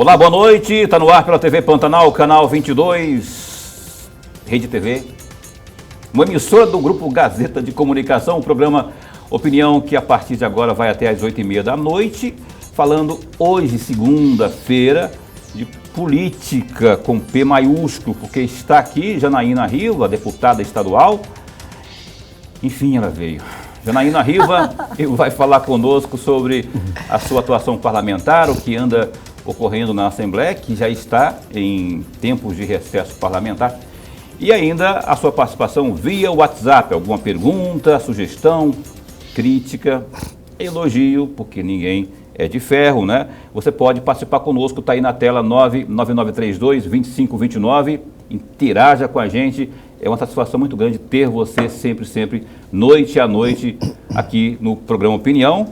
Olá, boa noite. Está no ar pela TV Pantanal, canal 22, Rede TV. Uma emissora do Grupo Gazeta de Comunicação, o programa Opinião, que a partir de agora vai até às 8h30 da noite, falando hoje, segunda-feira, de política com P maiúsculo, porque está aqui Janaína Riva, deputada estadual. Enfim, ela veio. Janaína Riva vai falar conosco sobre a sua atuação parlamentar, o que anda ocorrendo na Assembleia, que já está em tempos de recesso parlamentar, e ainda a sua participação via WhatsApp, alguma pergunta, sugestão, crítica, elogio, porque ninguém é de ferro, né? Você pode participar conosco, está aí na tela 99932-2529, interaja com a gente, é uma satisfação muito grande ter você sempre, noite a noite, aqui no Programa Opinião,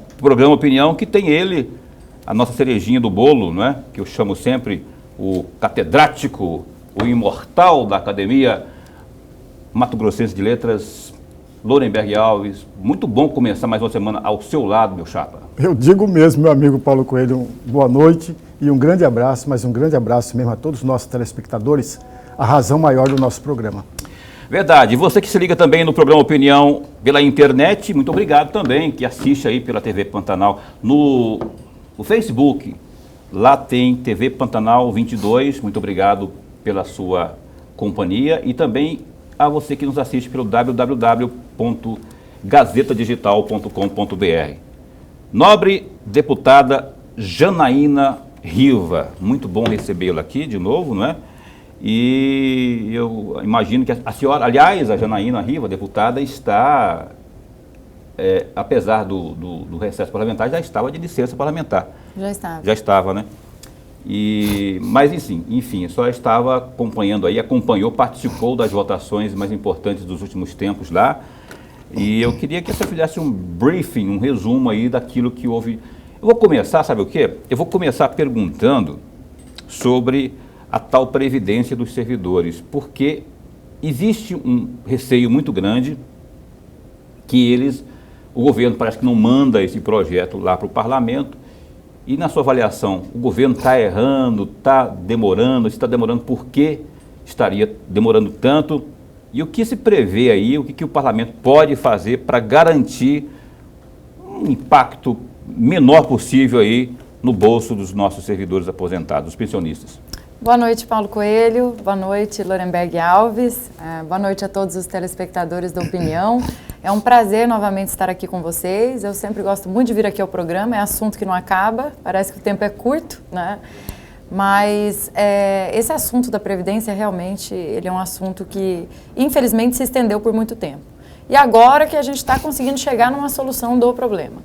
que tem ele, a nossa cerejinha do bolo, né? Que eu chamo sempre o catedrático, o imortal da Academia Mato Grossense de Letras, Lorenberg Alves. Muito bom começar mais uma semana ao seu lado, meu chapa. Eu digo mesmo, meu amigo Paulo Coelho, boa noite e um grande abraço, mas um grande abraço mesmo a todos os nossos telespectadores, a razão maior do nosso programa. Verdade. E você que se liga também no Programa Opinião pela internet, muito obrigado também, que assiste aí pela TV Pantanal no Facebook. Lá tem TV Pantanal 22, muito obrigado pela sua companhia e também a você que nos assiste pelo www.gazetadigital.com.br. Nobre deputada Janaína Riva, muito bom recebê-la aqui de novo, não é? E eu imagino que a senhora, aliás, a Janaína Riva, deputada, está, apesar do recesso parlamentar, já estava de licença parlamentar. Já estava, né? Mas, enfim, só estava acompanhou, participou das votações mais importantes dos últimos tempos lá. E eu queria que você fizesse um briefing, um resumo aí daquilo que houve. Eu vou começar, sabe o quê? Eu vou começar perguntando sobre a tal previdência dos servidores, porque existe um receio muito grande que o governo parece que não manda esse projeto lá para o parlamento. E na sua avaliação, o governo está errando, está demorando? Se está demorando, por que estaria demorando tanto? E o que se prevê aí, o que o parlamento pode fazer para garantir um impacto menor possível aí no bolso dos nossos servidores aposentados, os pensionistas? Boa noite, Paulo Coelho. Boa noite, Lorenberg Alves. Boa noite a todos os telespectadores da Opinião. É um prazer novamente estar aqui com vocês. Eu sempre gosto muito de vir aqui ao programa, é assunto que não acaba, parece que o tempo é curto, né? Mas esse assunto da Previdência realmente ele é um assunto que infelizmente se estendeu por muito tempo. E agora que a gente está conseguindo chegar numa solução do problema,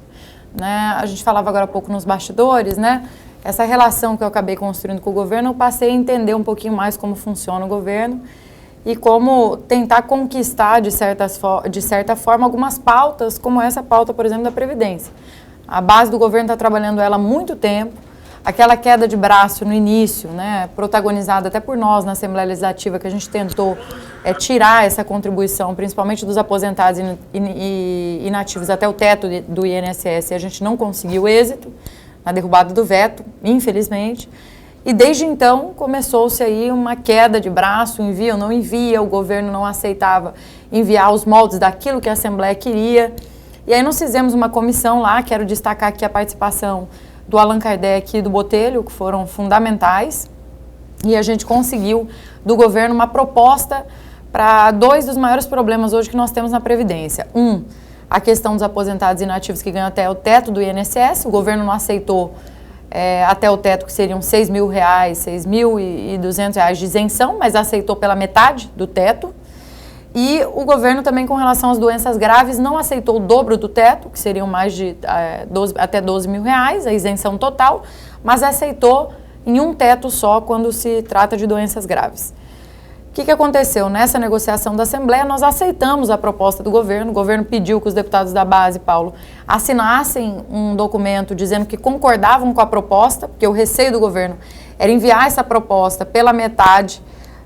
né? A gente falava agora há pouco nos bastidores, né? Essa relação que eu acabei construindo com o governo, eu passei a entender um pouquinho mais como funciona o governo e como tentar conquistar, de certa forma, algumas pautas, como essa pauta, por exemplo, da Previdência. A base do governo está trabalhando ela há muito tempo. Aquela queda de braço no início, né, protagonizada até por nós na Assembleia Legislativa, que a gente tentou tirar essa contribuição, principalmente dos aposentados e inativos até o teto do INSS, e a gente não conseguiu êxito na derrubada do veto, infelizmente. E desde então começou-se aí uma queda de braço, envia ou não envia, o governo não aceitava enviar os moldes daquilo que a Assembleia queria. E aí nós fizemos uma comissão lá, quero destacar aqui a participação do Allan Kardec e do Botelho, que foram fundamentais, e a gente conseguiu do governo uma proposta para dois dos maiores problemas hoje que nós temos na Previdência. A questão dos aposentados inativos que ganham até o teto do INSS, o governo não aceitou até o teto, que seriam R$6.000, R$6.200 de isenção, mas aceitou pela metade do teto. E o governo também, com relação às doenças graves, não aceitou o dobro do teto, que seriam mais de até R$12.000, a isenção total, mas aceitou em um teto só quando se trata de doenças graves. O que aconteceu? Nessa negociação da Assembleia, nós aceitamos a proposta do governo. O governo pediu que os deputados da base, Paulo, assinassem um documento dizendo que concordavam com a proposta, porque o receio do governo era enviar essa proposta pela metade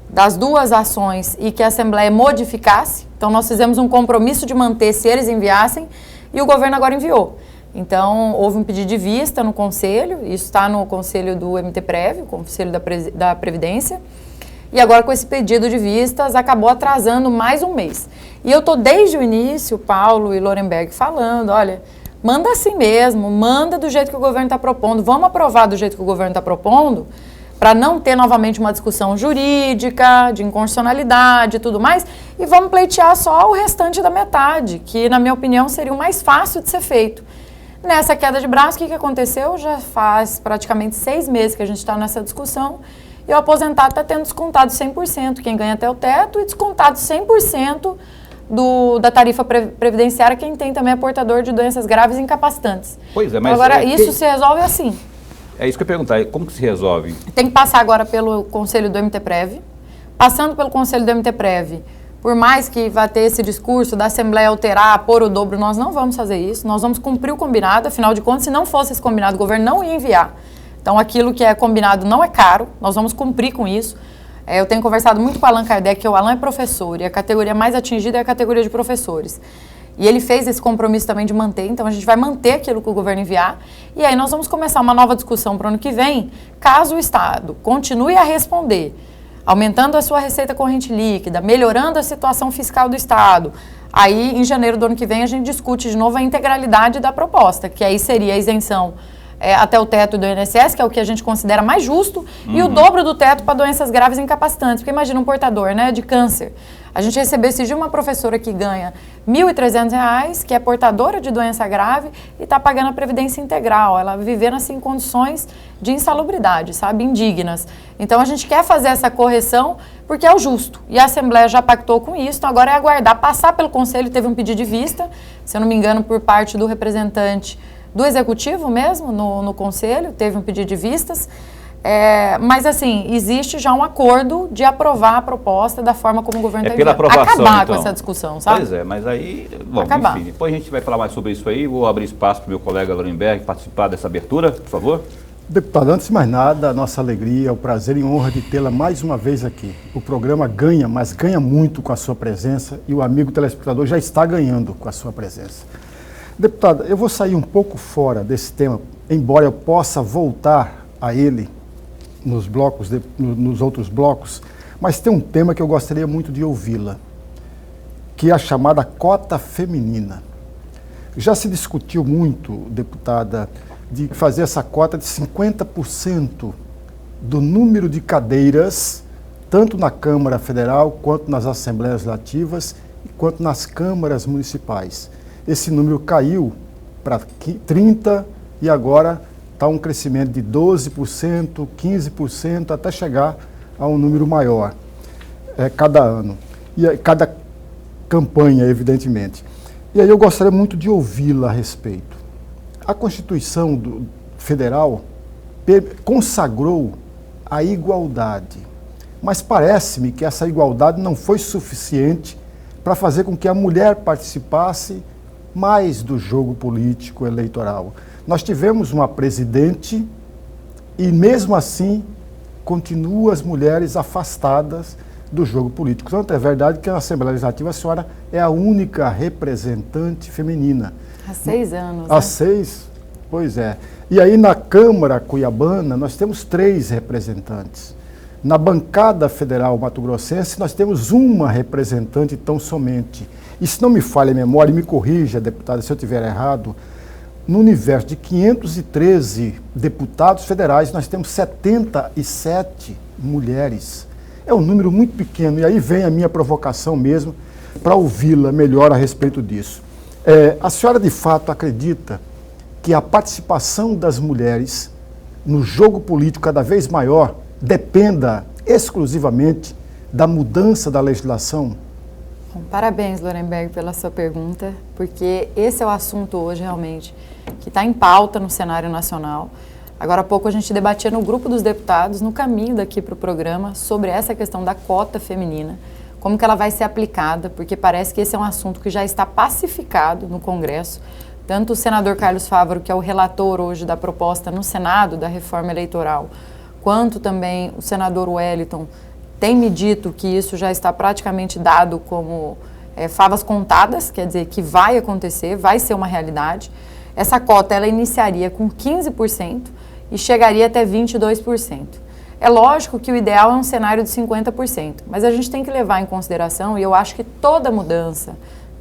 das duas ações e que a Assembleia modificasse. Então, nós fizemos um compromisso de manter se eles enviassem e o governo agora enviou. Então, houve um pedido de vista no Conselho, isso está no Conselho do MTPrev, o Conselho da Previdência, e agora com esse pedido de vistas acabou atrasando mais um mês. E eu estou desde o início, Paulo e Lorenberg, falando, olha, manda assim mesmo, manda do jeito que o governo está propondo, vamos aprovar do jeito que o governo está propondo, para não ter novamente uma discussão jurídica, de inconstitucionalidade e tudo mais, e vamos pleitear só o restante da metade, que na minha opinião seria o mais fácil de ser feito. Nessa queda de braço, o que aconteceu? Já faz praticamente 6 meses que a gente está nessa discussão e o aposentado está tendo descontado 100%, quem ganha até o teto, e descontado 100% da tarifa previdenciária quem tem também é portador de doenças graves e incapacitantes. Pois é, mas... Então, agora, isso se resolve assim. É isso que eu ia perguntar, como que se resolve? Tem que passar agora pelo Conselho do MTPrev. Passando pelo Conselho do MTPrev, por mais que vá ter esse discurso da Assembleia alterar, pôr o dobro, nós não vamos fazer isso. Nós vamos cumprir o combinado, afinal de contas, se não fosse esse combinado, o governo não ia enviar. Então, aquilo que é combinado não é caro, nós vamos cumprir com isso. Eu tenho conversado muito com o Allan Kardec, que o Allan é professor, e a categoria mais atingida é a categoria de professores. E ele fez esse compromisso também de manter, então a gente vai manter aquilo que o governo enviar. E aí nós vamos começar uma nova discussão para o ano que vem, caso o Estado continue a responder, aumentando a sua receita corrente líquida, melhorando a situação fiscal do Estado. Aí, em janeiro do ano que vem, a gente discute de novo a integralidade da proposta, que aí seria a isenção até o teto do INSS, que é o que a gente considera mais justo, e o dobro do teto para doenças graves e incapacitantes. Porque imagina um portador, né, de câncer. A gente recebeu esse dia uma professora que ganha R$ 1.300, que é portadora de doença grave e está pagando a previdência integral. Ela vivendo assim em condições de insalubridade, sabe, indignas. Então a gente quer fazer essa correção porque é o justo. E a Assembleia já pactou com isso, então agora é aguardar, passar pelo Conselho. Teve um pedido de vista, se eu não me engano, por parte do representante do Executivo mesmo, no Conselho, teve um pedido de vistas. Mas assim, existe já um acordo de aprovar a proposta da forma como o governo está pela aprovação, acabar então. com essa discussão, sabe? Pois é, mas aí, bom, Acabar. enfim, depois a gente vai falar mais sobre isso aí. Vou abrir espaço para o meu colega Lorenberg participar dessa abertura, por favor. Deputado, antes de mais nada, a nossa alegria, o prazer e honra de tê-la mais uma vez aqui. O programa ganha, mas ganha muito com a sua presença, e o amigo telespectador já está ganhando com a sua presença. Deputada, eu vou sair um pouco fora desse tema, embora eu possa voltar a ele nos outros blocos, mas tem um tema que eu gostaria muito de ouvi-la, que é a chamada cota feminina. Já se discutiu muito, deputada, de fazer essa cota de 50% do número de cadeiras, tanto na Câmara Federal, quanto nas Assembleias Legislativas, quanto nas câmaras municipais. Esse número caiu para 30% e agora está um crescimento de 12%, 15%, até chegar a um número maior cada ano. E cada campanha, evidentemente. E aí eu gostaria muito de ouvi-la a respeito. A Constituição Federal consagrou a igualdade, mas parece-me que essa igualdade não foi suficiente para fazer com que a mulher participasse mais do jogo político eleitoral. Nós tivemos uma presidente e, mesmo assim, continuam as mulheres afastadas do jogo político. Tanto é verdade que na Assembleia Legislativa a senhora é a única representante feminina. Há 6 anos, Há né? 6? Pois é. E aí na Câmara Cuiabana nós temos 3 representantes. Na bancada federal mato-grossense nós temos uma representante tão somente. E se não me falha a memória, e me corrija, deputada, se eu estiver errado, no universo de 513 deputados federais, nós temos 77 mulheres. É um número muito pequeno, e aí vem a minha provocação mesmo, para ouvi-la melhor a respeito disso. A senhora, de fato, acredita que a participação das mulheres no jogo político cada vez maior dependa exclusivamente da mudança da legislação? Bom, parabéns, Lorenberg, pela sua pergunta, porque esse é o assunto hoje, realmente, que está em pauta no cenário nacional. Agora há pouco a gente debatia no grupo dos deputados, no caminho daqui para o programa, sobre essa questão da cota feminina, como que ela vai ser aplicada, porque parece que esse é um assunto que já está pacificado no Congresso. Tanto o senador Carlos Fávaro, que é o relator hoje da proposta no Senado da reforma eleitoral, quanto também o senador Wellington, tem me dito que isso já está praticamente dado como favas contadas, quer dizer, que vai acontecer, vai ser uma realidade. essa cota ela iniciaria com 15% e chegaria até 22%. É lógico que o ideal é um cenário de 50%, mas a gente tem que levar em consideração, e eu acho que toda mudança,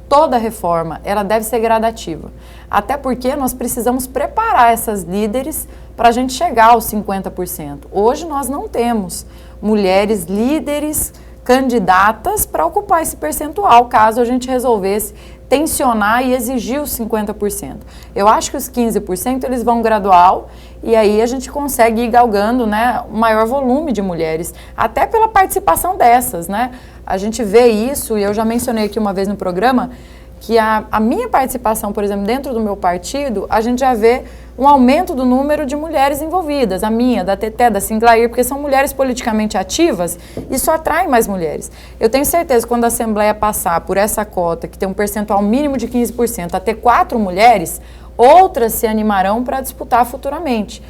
toda reforma, ela deve ser gradativa. Até porque nós precisamos preparar essas líderes para a gente chegar aos 50%. Hoje nós não temos mulheres líderes candidatas para ocupar esse percentual, caso a gente resolvesse tensionar e exigir os 50%. Eu acho que os 15% eles vão gradual e aí a gente consegue ir galgando, né, um maior volume de mulheres, até pela participação dessas, né? A gente vê isso, e eu já mencionei aqui uma vez no programa, que a minha participação, por exemplo, dentro do meu partido, a gente já vê um aumento do número de mulheres envolvidas, a minha, da Teté, da Singlair, porque são mulheres politicamente ativas, isso atrai mais mulheres. Eu tenho certeza que quando a Assembleia passar por essa cota, que tem um percentual mínimo de 15%, a ter 4 mulheres, outras se animarão para disputar futuramente.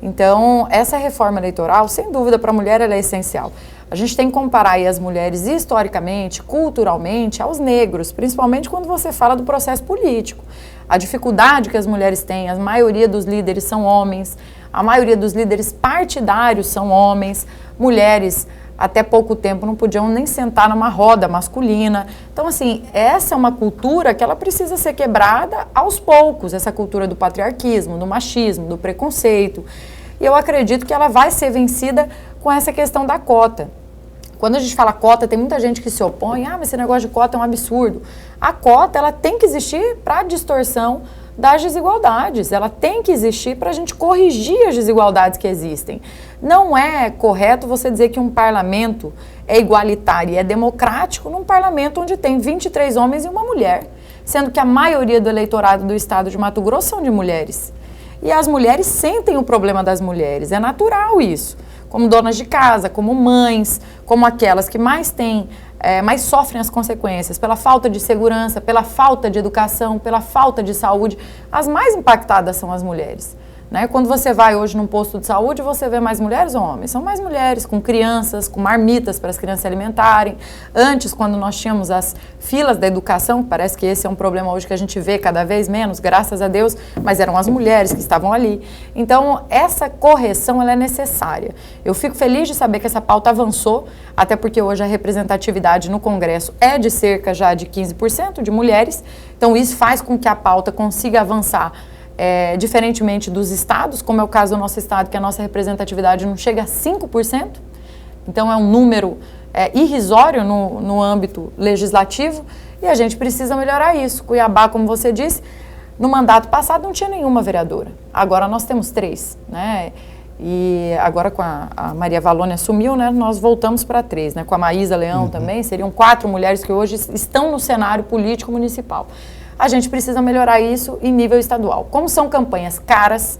Então, essa reforma eleitoral, sem dúvida, para a mulher ela é essencial. A gente tem que comparar aí as mulheres historicamente, culturalmente, aos negros, principalmente quando você fala do processo político. A dificuldade que as mulheres têm, a maioria dos líderes são homens, a maioria dos líderes partidários são homens, mulheres até pouco tempo não podiam nem sentar numa roda masculina. Então, assim, essa é uma cultura que ela precisa ser quebrada aos poucos, essa cultura do patriarquismo, do machismo, do preconceito. E eu acredito que ela vai ser vencida com essa questão da cota. Quando a gente fala cota, tem muita gente que se opõe, mas esse negócio de cota é um absurdo. A cota, ela tem que existir para a distorção das desigualdades, ela tem que existir para a gente corrigir as desigualdades que existem. Não é correto você dizer que um parlamento é igualitário e é democrático num parlamento onde tem 23 homens e uma mulher, sendo que a maioria do eleitorado do estado de Mato Grosso são de mulheres. E as mulheres sentem o problema das mulheres, é natural isso. Como donas de casa, como mães, como aquelas que mais têm, mais sofrem as consequências pela falta de segurança, pela falta de educação, pela falta de saúde. As mais impactadas são as mulheres. Né? Quando você vai hoje num posto de saúde, você vê mais mulheres ou homens? São mais mulheres, com crianças, com marmitas para as crianças se alimentarem. Antes, quando nós tínhamos as filas da educação, parece que esse é um problema hoje que a gente vê cada vez menos, graças a Deus, mas eram as mulheres que estavam ali. Então, essa correção ela é necessária. Eu fico feliz de saber que essa pauta avançou, até porque hoje a representatividade no Congresso é de cerca já de 15% de mulheres, então isso faz com que a pauta consiga avançar diferentemente dos estados, como é o caso do nosso estado, que a nossa representatividade não chega a 5%, então é um número irrisório no âmbito legislativo, e a gente precisa melhorar isso. Cuiabá, como você disse, no mandato passado não tinha nenhuma vereadora, agora nós temos 3, né? E agora com a Maria Valone assumiu, né, nós voltamos para 3, né, com a Maísa Leão também, seriam 4 mulheres que hoje estão no cenário político municipal. A gente precisa melhorar isso em nível estadual. Como são campanhas caras,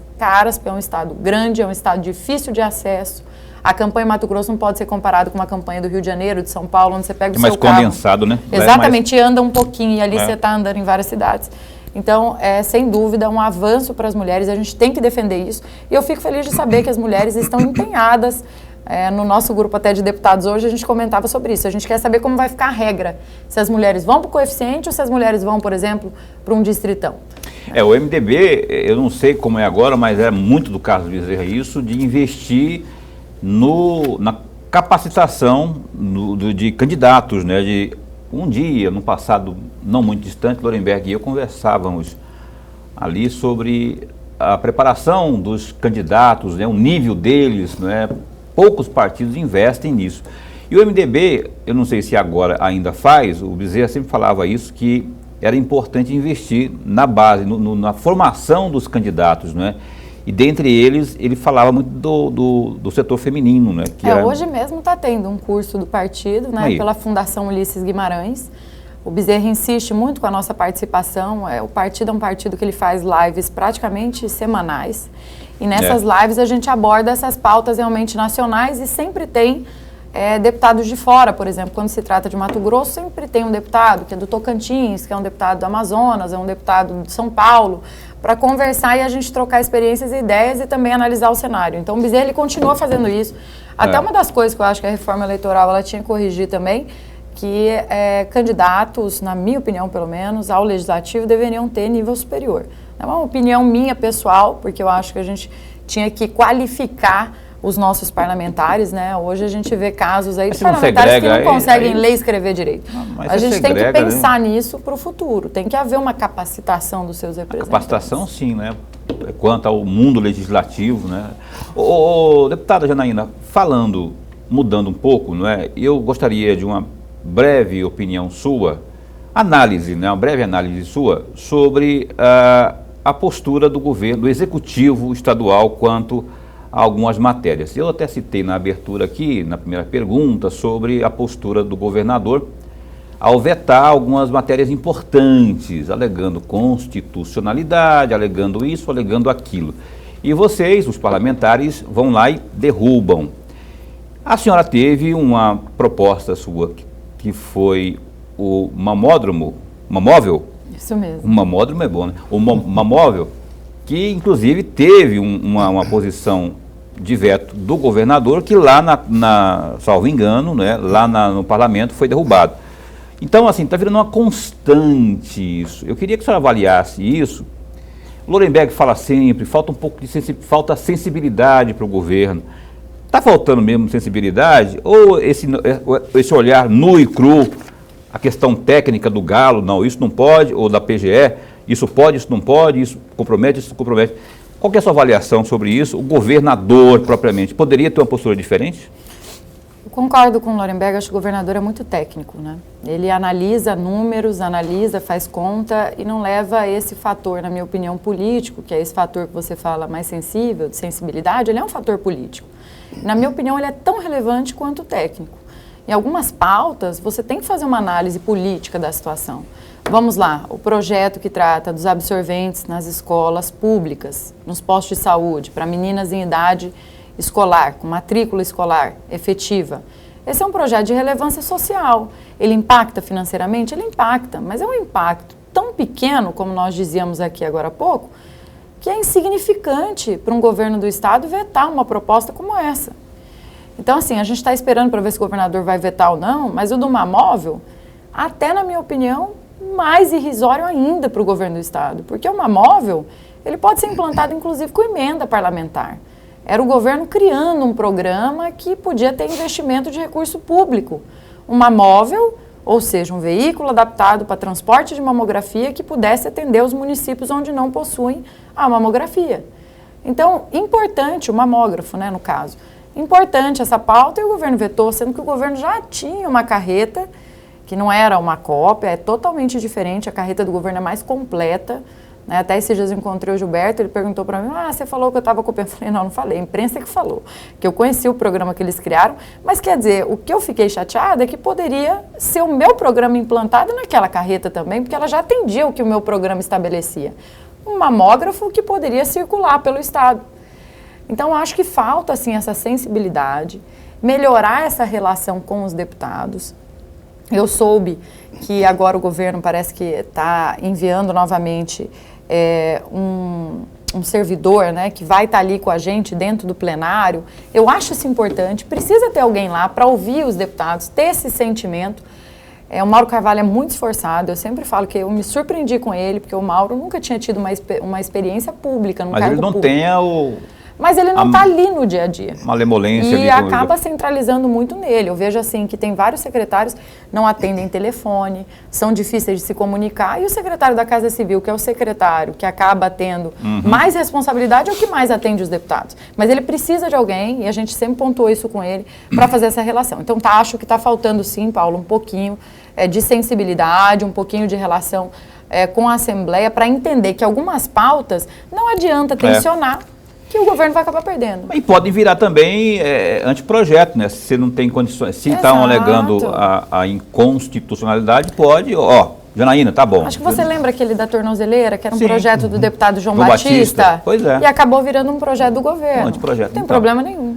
porque é um estado grande, é um estado difícil de acesso. A campanha em Mato Grosso não pode ser comparada com uma campanha do Rio de Janeiro, de São Paulo, onde você pega o seu carro. É mais condensado, né? Exatamente, anda um pouquinho e ali você está andando em várias cidades. Então, sem dúvida, um avanço para as mulheres, a gente tem que defender isso. E eu fico feliz de saber que as mulheres estão empenhadas. No nosso grupo até de deputados hoje, a gente comentava sobre isso. A gente quer saber como vai ficar a regra. Se as mulheres vão para o coeficiente ou se as mulheres vão, por exemplo, para um distritão. O MDB, eu não sei como é agora, mas é muito do Carlos Bezerra isso, de investir na capacitação de candidatos, né? Um dia, no passado não muito distante, Lorenberg e eu conversávamos ali sobre a preparação dos candidatos, né? O nível deles, né? Poucos partidos investem nisso. E o MDB, eu não sei se agora ainda faz, o Bezerra sempre falava isso, que era importante investir na base, na formação dos candidatos, né? E dentre eles, ele falava muito do setor feminino, né? Hoje mesmo está tendo um curso do partido, né? Pela Fundação Ulisses Guimarães. O Bezerra insiste muito com a nossa participação. O partido é um partido que ele faz lives praticamente semanais. E nessas lives a gente aborda essas pautas realmente nacionais e sempre tem deputados de fora, por exemplo. Quando se trata de Mato Grosso, sempre tem um deputado que é do Tocantins, que é um deputado do Amazonas, é um deputado de São Paulo, para conversar e a gente trocar experiências e ideias e também analisar o cenário. Então o Bezerra ele continua fazendo isso. Até uma das coisas que eu acho que a reforma eleitoral ela tinha que corrigir também, que candidatos, na minha opinião pelo menos, ao legislativo deveriam ter nível superior. É uma opinião minha pessoal, porque eu acho que a gente tinha que qualificar os nossos parlamentares, né? Hoje a gente vê casos aí de parlamentares que não conseguem ler e escrever direito. A gente tem que pensar nisso para o futuro. Tem que haver uma capacitação dos seus representantes. Capacitação, sim, né? Quanto ao mundo legislativo, né? Deputada Janaína, mudando um pouco, não é? Eu gostaria de uma breve opinião sua, uma breve análise sua sobre a postura do governo, do executivo estadual quanto algumas matérias. Eu até citei na abertura aqui, na primeira pergunta, sobre a postura do governador ao vetar algumas matérias importantes, alegando constitucionalidade, alegando isso, alegando aquilo. E vocês, os parlamentares, vão lá e derrubam. A senhora teve uma proposta sua, que foi o mamóvel? Isso mesmo. O mamódromo é bom, né? O mamóvel, que inclusive teve uma posição de veto do governador, que lá salvo engano, né, lá no parlamento foi derrubado. Então, assim, está virando uma constante isso. Eu queria que a senhora avaliasse isso. O Lorenberg fala sempre, falta um pouco de falta sensibilidade para o governo. Está faltando mesmo sensibilidade? Ou esse olhar nu e cru, a questão técnica do Galo, não, isso não pode, ou da PGE, isso pode, isso não pode, isso compromete. Qual que é a sua avaliação sobre isso? O governador, propriamente, poderia ter uma postura diferente? Eu concordo com o Lorenberg, acho que o governador é muito técnico, né? Ele analisa números, faz conta e não leva esse fator, na minha opinião, político, que é esse fator que você fala mais sensível, de sensibilidade, ele é um fator político. Na minha opinião, ele é tão relevante quanto técnico. Em algumas pautas, você tem que fazer uma análise política da situação. Vamos lá, o projeto que trata dos absorventes nas escolas públicas, nos postos de saúde, para meninas em idade escolar, com matrícula escolar efetiva. Esse é um projeto de relevância social. Ele impacta financeiramente? Ele impacta, mas é um impacto tão pequeno, como nós dizíamos aqui agora há pouco, que é insignificante para um governo do estado vetar uma proposta como essa. Então, assim, a gente está esperando para ver se o governador vai vetar ou não, mas o do mamóvel, até na minha opinião, mais irrisório ainda para o governo do estado, porque o mamóvel, ele pode ser implantado inclusive com emenda parlamentar. Era o governo criando um programa que podia ter investimento de recurso público. Um mamóvel, ou seja, um veículo adaptado para transporte de mamografia que pudesse atender os municípios onde não possuem a mamografia. Então, importante o mamógrafo, né, no caso. Importante essa pauta e o governo vetou, sendo que o governo já tinha uma carreta que não era uma cópia, é totalmente diferente, a carreta do governo é mais completa, né? Até esses dias eu encontrei o Gilberto, ele perguntou para mim, você falou que eu estava copiando? Eu falei, não falei, a imprensa que falou, que eu conheci o programa que eles criaram, mas quer dizer, o que eu fiquei chateada é que poderia ser o meu programa implantado naquela carreta também, porque ela já atendia o que o meu programa estabelecia. Um mamógrafo que poderia circular pelo estado. Então, acho que falta, assim, essa sensibilidade, melhorar essa relação com os deputados. Eu soube que agora o governo parece que está enviando novamente um servidor, né, que vai estar ali com a gente dentro do plenário. Eu acho isso importante, precisa ter alguém lá para ouvir os deputados, ter esse sentimento. O Mauro Carvalho é muito esforçado, eu sempre falo que eu me surpreendi com ele, porque o Mauro nunca tinha tido uma experiência pública, num cargo público. Mas ele não tem Mas ele não está ali no dia a dia. Malemolência. E acaba centralizando muito nele. Eu vejo assim que tem vários secretários que não atendem telefone, são difíceis de se comunicar. E o secretário da Casa Civil, que é o secretário que acaba tendo mais responsabilidade, é o que mais atende os deputados. Mas ele precisa de alguém, e a gente sempre pontuou isso com ele, para fazer essa relação. Então acho que está faltando sim, Paulo, um pouquinho de sensibilidade, um pouquinho de relação com a Assembleia, para entender que algumas pautas não adianta tensionar, que o governo vai acabar perdendo. E podem virar também anteprojeto, né? Se você não tem condições, se estão alegando a inconstitucionalidade, pode, Janaína, tá bom. Acho que você lembra aquele da tornozeleira, que era um projeto do deputado João Batista? Pois é. E acabou virando um projeto do governo. Anteprojeto. Não tem problema nenhum.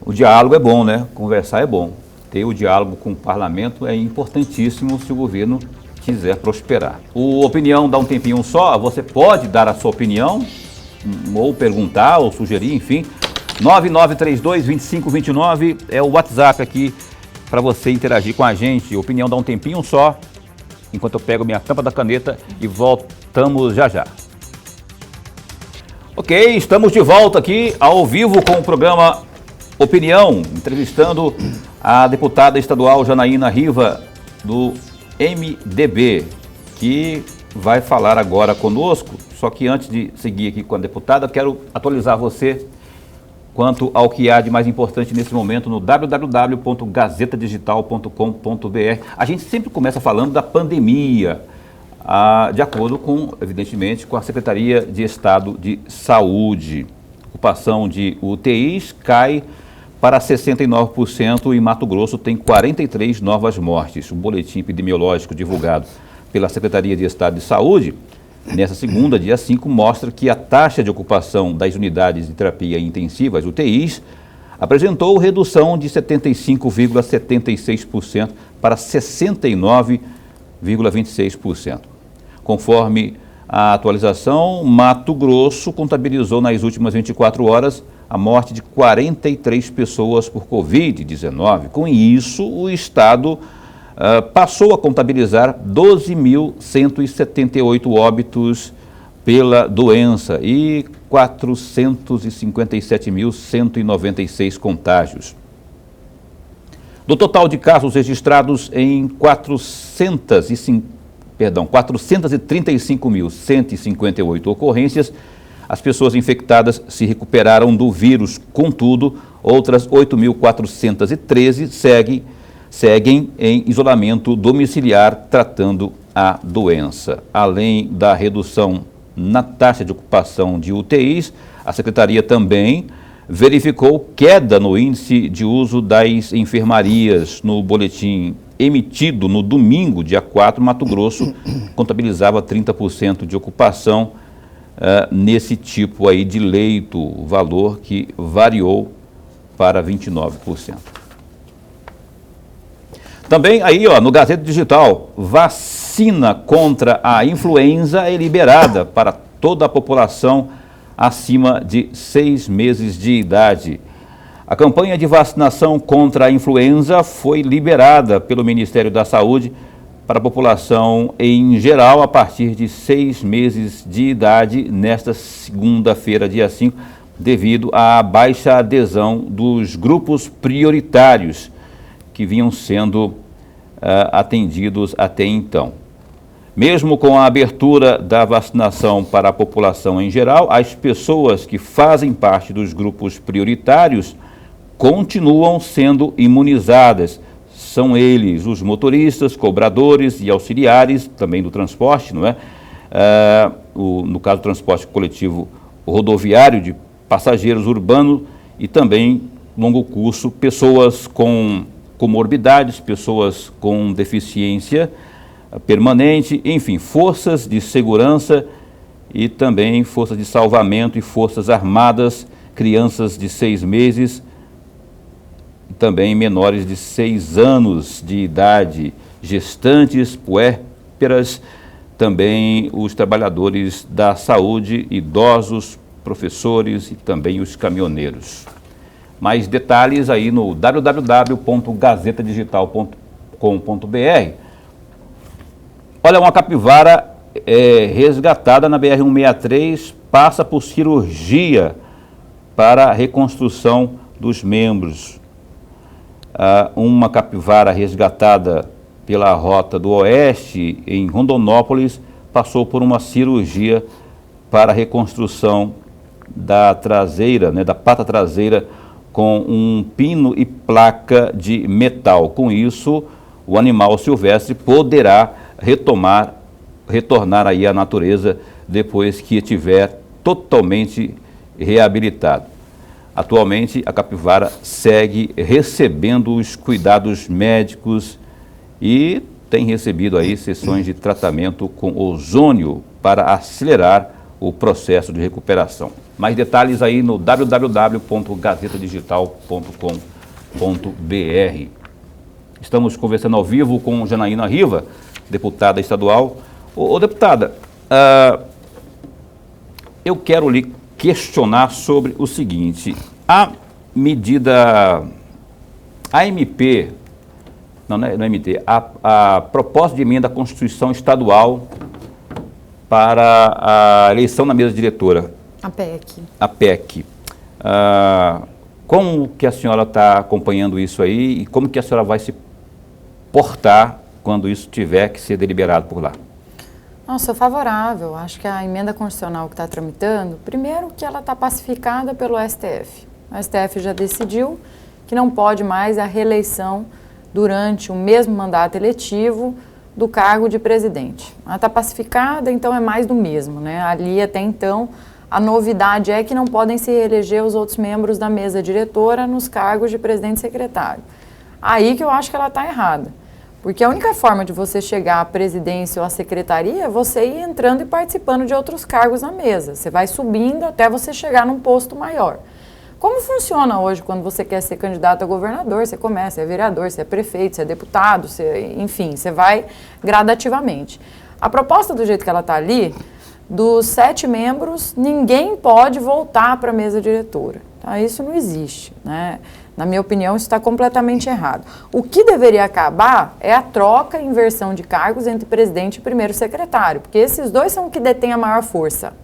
O diálogo é bom, né? Conversar é bom. Ter o diálogo com o parlamento é importantíssimo se o governo quiser prosperar. O Opinião dá um tempinho só, você pode dar a sua opinião, ou perguntar, ou sugerir, enfim. 9932-2529 é o WhatsApp aqui para você interagir com a gente. Opinião dá um tempinho só, enquanto eu pego minha tampa da caneta e volto Voltamos já já. Ok, estamos de volta aqui ao vivo com o programa Opinião, entrevistando a deputada estadual Janaína Riva, do MDB, que vai falar agora conosco. Só que antes de seguir aqui com a deputada, quero atualizar você quanto ao que há de mais importante nesse momento no www.gazetadigital.com.br. A gente sempre começa falando da pandemia, de acordo com, evidentemente, com a Secretaria de Estado de Saúde. A ocupação de UTIs cai para 69% e Mato Grosso tem 43 novas mortes. O boletim epidemiológico divulgado pela Secretaria de Estado de Saúde, nessa segunda, dia 5, mostra que a taxa de ocupação das unidades de terapia intensiva, as UTIs, apresentou redução de 75,76% para 69,26%. Conforme a atualização, Mato Grosso contabilizou nas últimas 24 horas a morte de 43 pessoas por Covid-19. Com isso, o Estado passou a contabilizar 12.178 óbitos pela doença e 457.196 contágios. Do total de casos registrados em 435.158 ocorrências, as pessoas infectadas se recuperaram do vírus. Contudo, outras 8.413 seguem em isolamento domiciliar tratando a doença. Além da redução na taxa de ocupação de UTIs, a Secretaria também verificou queda no índice de uso das enfermarias. No boletim emitido no domingo, dia 4, Mato Grosso contabilizava 30% de ocupação nesse tipo aí de leito, valor que variou para 29%. Também aí, no Gazeta Digital, vacina contra a influenza é liberada para toda a população acima de 6 meses de idade. A campanha de vacinação contra a influenza foi liberada pelo Ministério da Saúde para a população em geral a partir de 6 meses de idade nesta segunda-feira, dia 5, devido à baixa adesão dos grupos prioritários que vinham sendo atendidos até então. Mesmo com a abertura da vacinação para a população em geral, as pessoas que fazem parte dos grupos prioritários continuam sendo imunizadas. São eles os motoristas, cobradores e auxiliares também do transporte, não é? No caso do transporte coletivo rodoviário de passageiros urbanos e também longo curso, pessoas com comorbidades, pessoas com deficiência permanente, enfim, forças de segurança e também forças de salvamento e forças armadas, crianças de 6 meses e também menores de 6 anos de idade, gestantes, puérperas, também os trabalhadores da saúde, idosos, professores e também os caminhoneiros. Mais detalhes aí no www.gazetadigital.com.br. Olha, uma capivara resgatada na BR-163 passa por cirurgia para a reconstrução dos membros. Uma capivara resgatada pela Rota do Oeste, em Rondonópolis, passou por uma cirurgia para a reconstrução da traseira, da pata traseira, com um pino e placa de metal. Com isso, o animal silvestre poderá retornar aí à natureza depois que estiver totalmente reabilitado. Atualmente, a capivara segue recebendo os cuidados médicos e tem recebido aí sessões de tratamento com ozônio para acelerar o processo de recuperação. Mais detalhes aí no www.gazetadigital.com.br. Estamos conversando ao vivo com Janaína Riva, deputada estadual. Deputada, eu quero lhe questionar sobre o seguinte: a medida, a MP, não é MT, a proposta de emenda à Constituição Estadual para a eleição na mesa diretora, A PEC. a PEC. Como que a senhora está acompanhando isso aí e como que a senhora vai se portar quando isso tiver que ser deliberado por lá? Não, sou favorável. Acho que a emenda constitucional que está tramitando, primeiro que ela está pacificada pelo STF. O STF já decidiu que não pode mais a reeleição durante o mesmo mandato eletivo do cargo de presidente. Ela está pacificada, então é mais do mesmo, né? Ali até então a novidade é que não podem se reeleger os outros membros da mesa diretora nos cargos de presidente e secretário. Aí que eu acho que ela está errada. Porque a única forma de você chegar à presidência ou à secretaria é você ir entrando e participando de outros cargos na mesa. Você vai subindo até você chegar num posto maior. Como funciona hoje quando você quer ser candidato a governador? Você começa, você é vereador, você é prefeito, você é deputado, enfim, você vai gradativamente. A proposta do jeito que ela está ali, dos 7 membros, ninguém pode voltar para a mesa diretora. Tá? Isso não existe, né? Na minha opinião, isso está completamente errado. O que deveria acabar é a troca e inversão de cargos entre presidente e primeiro secretário, porque esses dois são os que detêm a maior força,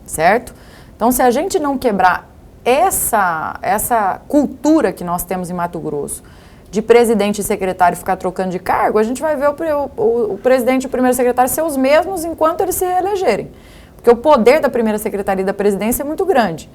certo? Então, se a gente não quebrar essa cultura que nós temos em Mato Grosso, de presidente e secretário ficar trocando de cargo, a gente vai ver o presidente e o primeiro secretário ser os mesmos enquanto eles se reelegerem. Porque o poder da primeira secretaria e da presidência é muito grande.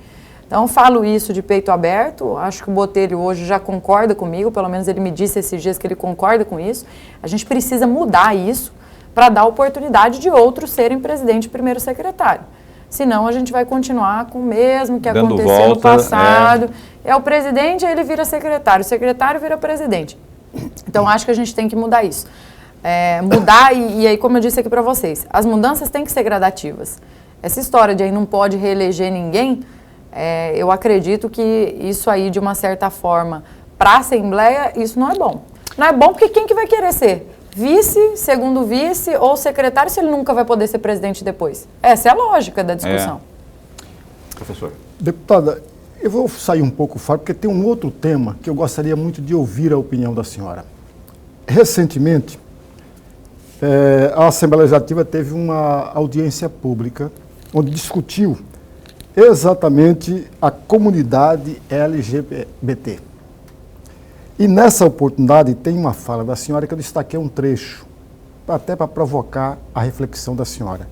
Então, falo isso de peito aberto, acho que o Botelho hoje já concorda comigo, pelo menos ele me disse esses dias que ele concorda com isso. A gente precisa mudar isso para dar oportunidade de outros serem presidente e primeiro secretário. Senão, a gente vai continuar com o mesmo que aconteceu no passado. É o presidente, aí ele vira secretário, o secretário vira presidente. Então, acho que a gente tem que mudar isso. Mudar, e aí, como eu disse aqui para vocês, as mudanças têm que ser gradativas. Essa história de aí não pode reeleger ninguém, eu acredito que isso aí, de uma certa forma, para a Assembleia, isso não é bom. Não é bom porque quem que vai querer ser? Vice, segundo vice ou secretário, se ele nunca vai poder ser presidente depois? Essa é a lógica da discussão. Professor. Deputada, eu vou sair um pouco fora, porque tem um outro tema que eu gostaria muito de ouvir a opinião da senhora. Recentemente, a Assembleia Legislativa teve uma audiência pública onde discutiu exatamente a comunidade LGBT. E nessa oportunidade tem uma fala da senhora que eu destaquei um trecho, até para provocar a reflexão da senhora.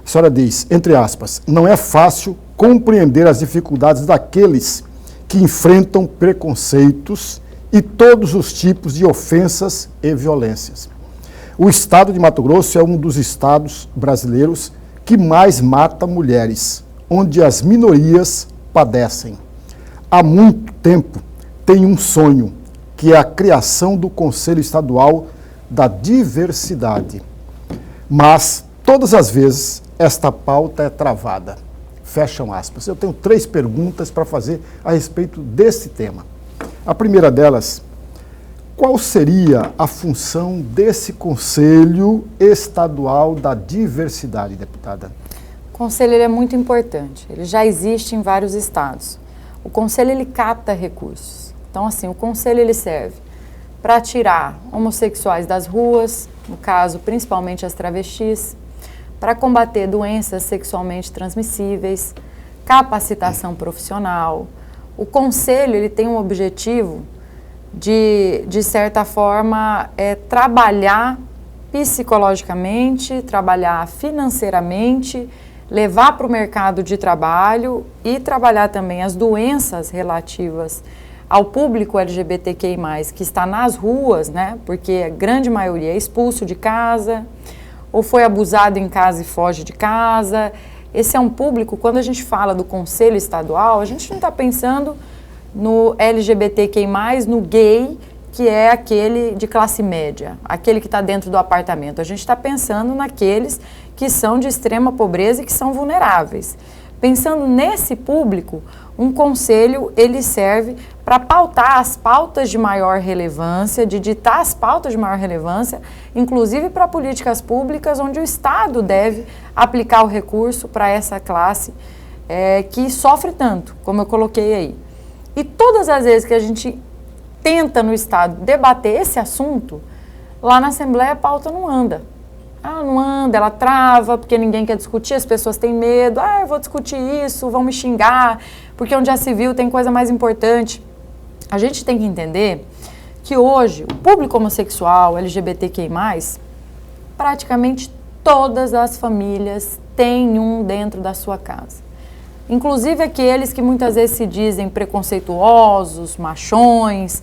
A senhora diz, entre aspas, não é fácil compreender as dificuldades daqueles que enfrentam preconceitos e todos os tipos de ofensas e violências. O estado de Mato Grosso é um dos estados brasileiros que mais mata mulheres, onde as minorias padecem. Há muito tempo tenho um sonho, que é a criação do Conselho Estadual da Diversidade. Mas, todas as vezes, esta pauta é travada. Fecham aspas. Eu tenho 3 perguntas para fazer a respeito desse tema. A primeira delas, qual seria a função desse Conselho Estadual da Diversidade, deputada? O Conselho ele é muito importante, ele já existe em vários estados. O Conselho ele capta recursos. Então, assim, o Conselho ele serve para tirar homossexuais das ruas, no caso, principalmente as travestis, para combater doenças sexualmente transmissíveis, capacitação profissional. O Conselho ele tem um objetivo de certa forma, trabalhar psicologicamente, trabalhar financeiramente, levar para o mercado de trabalho e trabalhar também as doenças relativas ao público LGBTQI+, que está nas ruas, né, porque a grande maioria é expulso de casa, ou foi abusado em casa e foge de casa. Esse é um público, quando a gente fala do Conselho Estadual, a gente não está pensando no LGBTQI+, no gay, que é aquele de classe média, aquele que está dentro do apartamento. A gente está pensando naqueles que são de extrema pobreza e que são vulneráveis. Pensando nesse público, um conselho ele serve para pautar as pautas de maior relevância, de ditar as pautas de maior relevância, inclusive para políticas públicas onde o Estado deve aplicar o recurso para essa classe que sofre tanto, como eu coloquei aí. E todas as vezes que a gente tenta no Estado debater esse assunto, lá na Assembleia a pauta não anda. Ela não anda, ela trava, porque ninguém quer discutir, as pessoas têm medo. Ah, eu vou discutir isso, vão me xingar, porque onde já se viu tem coisa mais importante. A gente tem que entender que hoje o público homossexual, LGBTQI+, praticamente todas as famílias têm um dentro da sua casa. Inclusive aqueles que muitas vezes se dizem preconceituosos, machões,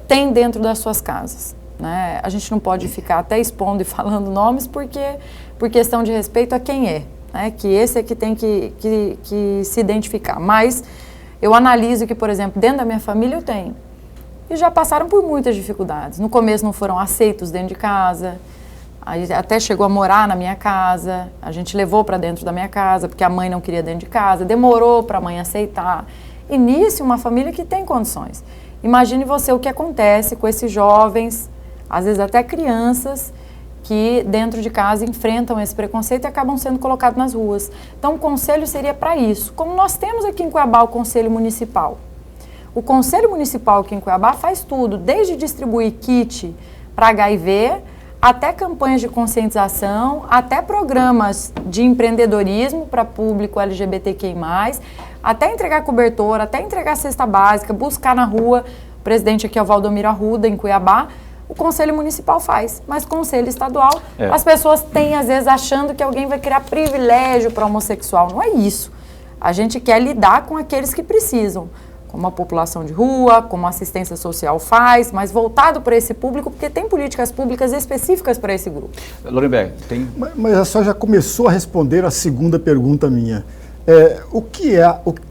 têm dentro das suas casas. Né? A gente não pode ficar até expondo e falando nomes porque, por questão de respeito a quem é. Né? Que esse é que tem que se identificar. Mas eu analiso que, por exemplo, dentro da minha família eu tenho. E já passaram por muitas dificuldades. No começo não foram aceitos dentro de casa. Aí até chegou a morar na minha casa, a gente levou para dentro da minha casa, porque a mãe não queria dentro de casa, demorou para a mãe aceitar. E nisso, uma família que tem condições. Imagine você o que acontece com esses jovens, às vezes até crianças, que dentro de casa enfrentam esse preconceito e acabam sendo colocados nas ruas. Então, o conselho seria para isso. Como nós temos aqui em Cuiabá o Conselho Municipal. O Conselho Municipal aqui em Cuiabá faz tudo, desde distribuir kit para HIV, até campanhas de conscientização, até programas de empreendedorismo para público LGBTQI+, até entregar cobertor, até entregar cesta básica, buscar na rua. O presidente aqui é o Valdomiro Arruda, em Cuiabá. O Conselho Municipal faz, mas o Conselho Estadual, as pessoas têm, às vezes, achando que alguém vai criar privilégio para homossexual. Não é isso. A gente quer lidar com aqueles que precisam, como a população de rua, como a assistência social faz, mas voltado para esse público, porque tem políticas públicas específicas para esse grupo. Lorenberg, tem... Mas a senhora já começou a responder a segunda pergunta minha.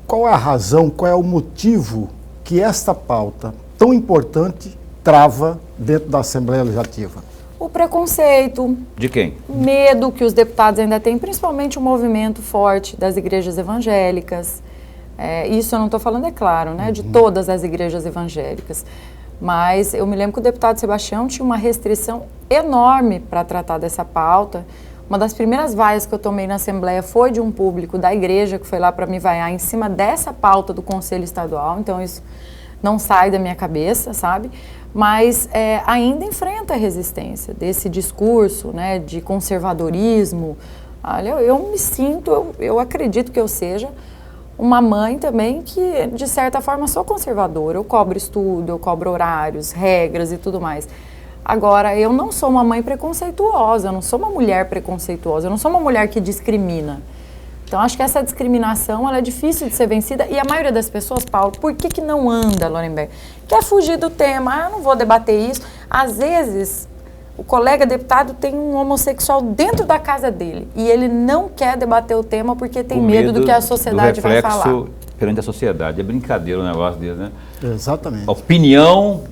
Qual é a razão, qual é o motivo que esta pauta tão importante trava dentro da Assembleia Legislativa? O preconceito. De quem? Medo que os deputados ainda têm, principalmente o movimento forte das igrejas evangélicas. Isso eu não estou falando, é claro, né, de todas as igrejas evangélicas. Mas eu me lembro que o deputado Sebastião tinha uma restrição enorme para tratar dessa pauta. Uma das primeiras vaias que eu tomei na Assembleia foi de um público da igreja que foi lá para me vaiar em cima dessa pauta do Conselho Estadual. Então isso não sai da minha cabeça, sabe? Mas ainda enfrenta a resistência desse discurso, né, de conservadorismo. Olha, eu acredito que eu seja uma mãe também que, de certa forma, sou conservadora. Eu cobro estudo, eu cobro horários, regras e tudo mais. Agora, eu não sou uma mãe preconceituosa, eu não sou uma mulher preconceituosa, eu não sou uma mulher que discrimina. Então, acho que essa discriminação ela é difícil de ser vencida e a maioria das pessoas, Paulo, por que não anda, Lorenberg? Quer fugir do tema, eu não vou debater isso. Às vezes, o colega deputado tem um homossexual dentro da casa dele e ele não quer debater o tema porque tem medo do que a sociedade vai falar. Do reflexo perante a sociedade. É brincadeira o negócio dele, né? Exatamente. Opinião,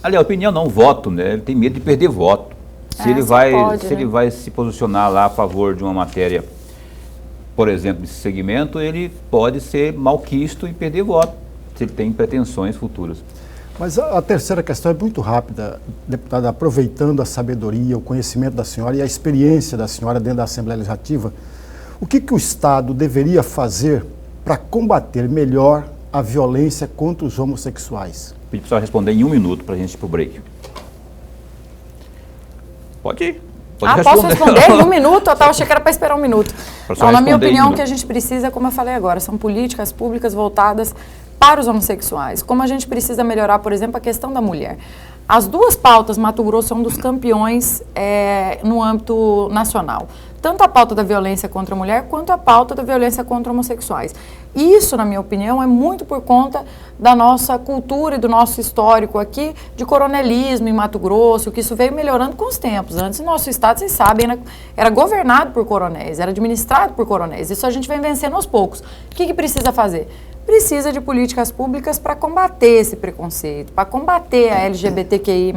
aliás, opinião não, voto, né? Ele tem medo de perder voto. Se ele vai se posicionar lá a favor de uma matéria, por exemplo, desse segmento, ele pode ser malquisto e perder voto, se ele tem pretensões futuras. Mas a terceira questão é muito rápida, deputada, aproveitando a sabedoria, o conhecimento da senhora e a experiência da senhora dentro da Assembleia Legislativa, o que o Estado deveria fazer para combater melhor a violência contra os homossexuais? Pedi para a senhora responder em 1 minuto para a gente ir para o break. Pode ir. Posso responder em 1 minuto? Eu achei que era para esperar 1 minuto. Não, na minha opinião, o que a gente precisa, como eu falei agora, são políticas públicas voltadas para os homossexuais. Como a gente precisa melhorar, por exemplo, a questão da mulher. As duas pautas, Mato Grosso é um dos campeões no âmbito nacional. Tanto a pauta da violência contra a mulher, quanto a pauta da violência contra homossexuais. Isso, na minha opinião, é muito por conta da nossa cultura e do nosso histórico aqui de coronelismo em Mato Grosso, que isso veio melhorando com os tempos. Antes, o nosso estado, vocês sabem, era governado por coronéis, era administrado por coronéis. Isso a gente vem vencendo aos poucos. O que precisa fazer? Precisa de políticas públicas para combater esse preconceito, para combater a LGBTQI+,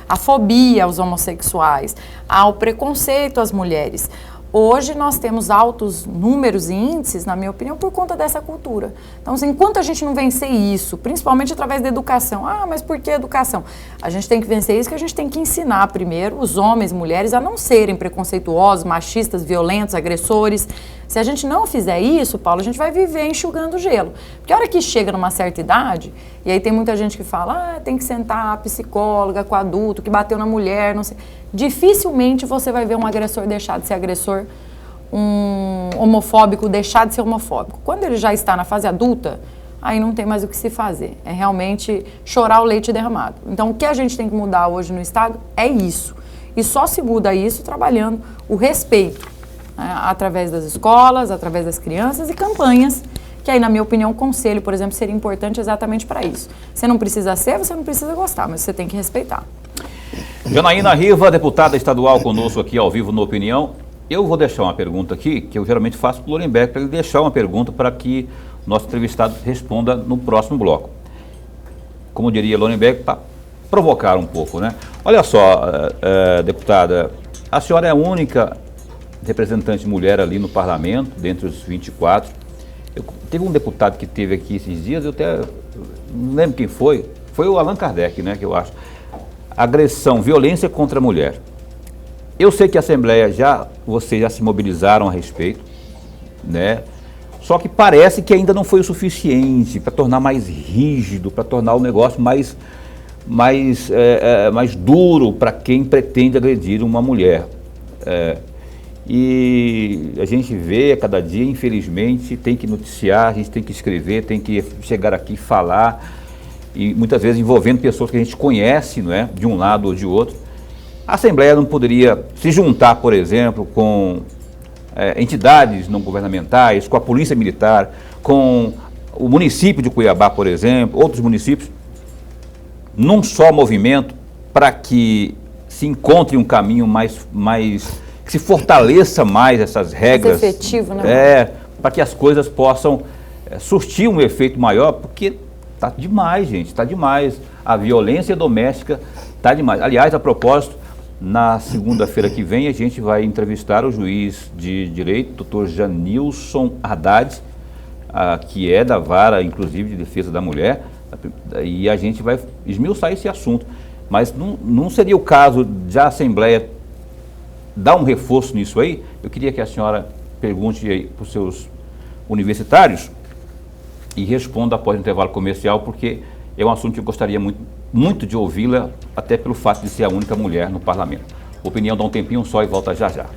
a fobia aos homossexuais, ao preconceito às mulheres. Hoje nós temos altos números e índices, na minha opinião, por conta dessa cultura. Então, enquanto a gente não vencer isso, principalmente através da educação, mas por que educação? A gente tem que vencer isso, que a gente tem que ensinar primeiro os homens e mulheres a não serem preconceituosos, machistas, violentos, agressores. Se a gente não fizer isso, Paulo, a gente vai viver enxugando gelo. Porque a hora que chega numa certa idade, e aí tem muita gente que fala, tem que sentar a psicóloga com o adulto, que bateu na mulher, não sei. Dificilmente você vai ver um agressor deixar de ser agressor, um homofóbico deixar de ser homofóbico. Quando ele já está na fase adulta, aí não tem mais o que se fazer. É realmente chorar o leite derramado. Então, o que a gente tem que mudar hoje no Estado é isso. E só se muda isso trabalhando o respeito, né, através das escolas, através das crianças e campanhas, que aí, na minha opinião, o conselho, por exemplo, seria importante exatamente para isso. Você não precisa ser, você não precisa gostar, mas você tem que respeitar. Janaína Riva, deputada estadual conosco aqui ao vivo no Opinião. Eu vou deixar uma pergunta aqui, que eu geralmente faço para o Lorenberg, para ele deixar uma pergunta para que o nosso entrevistado responda no próximo bloco. Como diria Lorenberg, para provocar um pouco, né? Olha só, deputada, a senhora é a única representante mulher ali no parlamento, dentre os 24. Teve um deputado que esteve aqui esses dias, eu até não lembro quem foi o Allan Kardec, né, que eu acho. Agressão, violência contra a mulher. Eu sei que a Assembleia vocês já se mobilizaram a respeito, né? Só que parece que ainda não foi o suficiente para tornar mais rígido, para tornar o negócio mais duro para quem pretende agredir uma mulher. E a gente vê a cada dia, infelizmente, tem que noticiar, a gente tem que escrever, tem que chegar aqui e falar, e muitas vezes envolvendo pessoas que a gente conhece, não é? De um lado ou de outro. A Assembleia não poderia se juntar, por exemplo, com entidades não governamentais, com a Polícia Militar, com o município de Cuiabá, por exemplo, outros municípios, num só movimento, para que se encontre um caminho que se fortaleça mais essas regras. Mais efetivo, né? Para que as coisas possam surtir um efeito maior, porque está demais, gente, está demais. A violência doméstica está demais. Aliás, a propósito, na segunda-feira que vem, a gente vai entrevistar o juiz de direito, doutor Janilson Haddad, que é da Vara, inclusive, de Defesa da Mulher, e a gente vai esmiuçar esse assunto. Mas não seria o caso de a Assembleia dar um reforço nisso aí? Eu queria que a senhora pergunte aí para os seus universitários e responda após o intervalo comercial, porque é um assunto que eu gostaria muito de ouvi-la, até pelo fato de ser a única mulher no parlamento. Opinião dá um tempinho só e volta já já.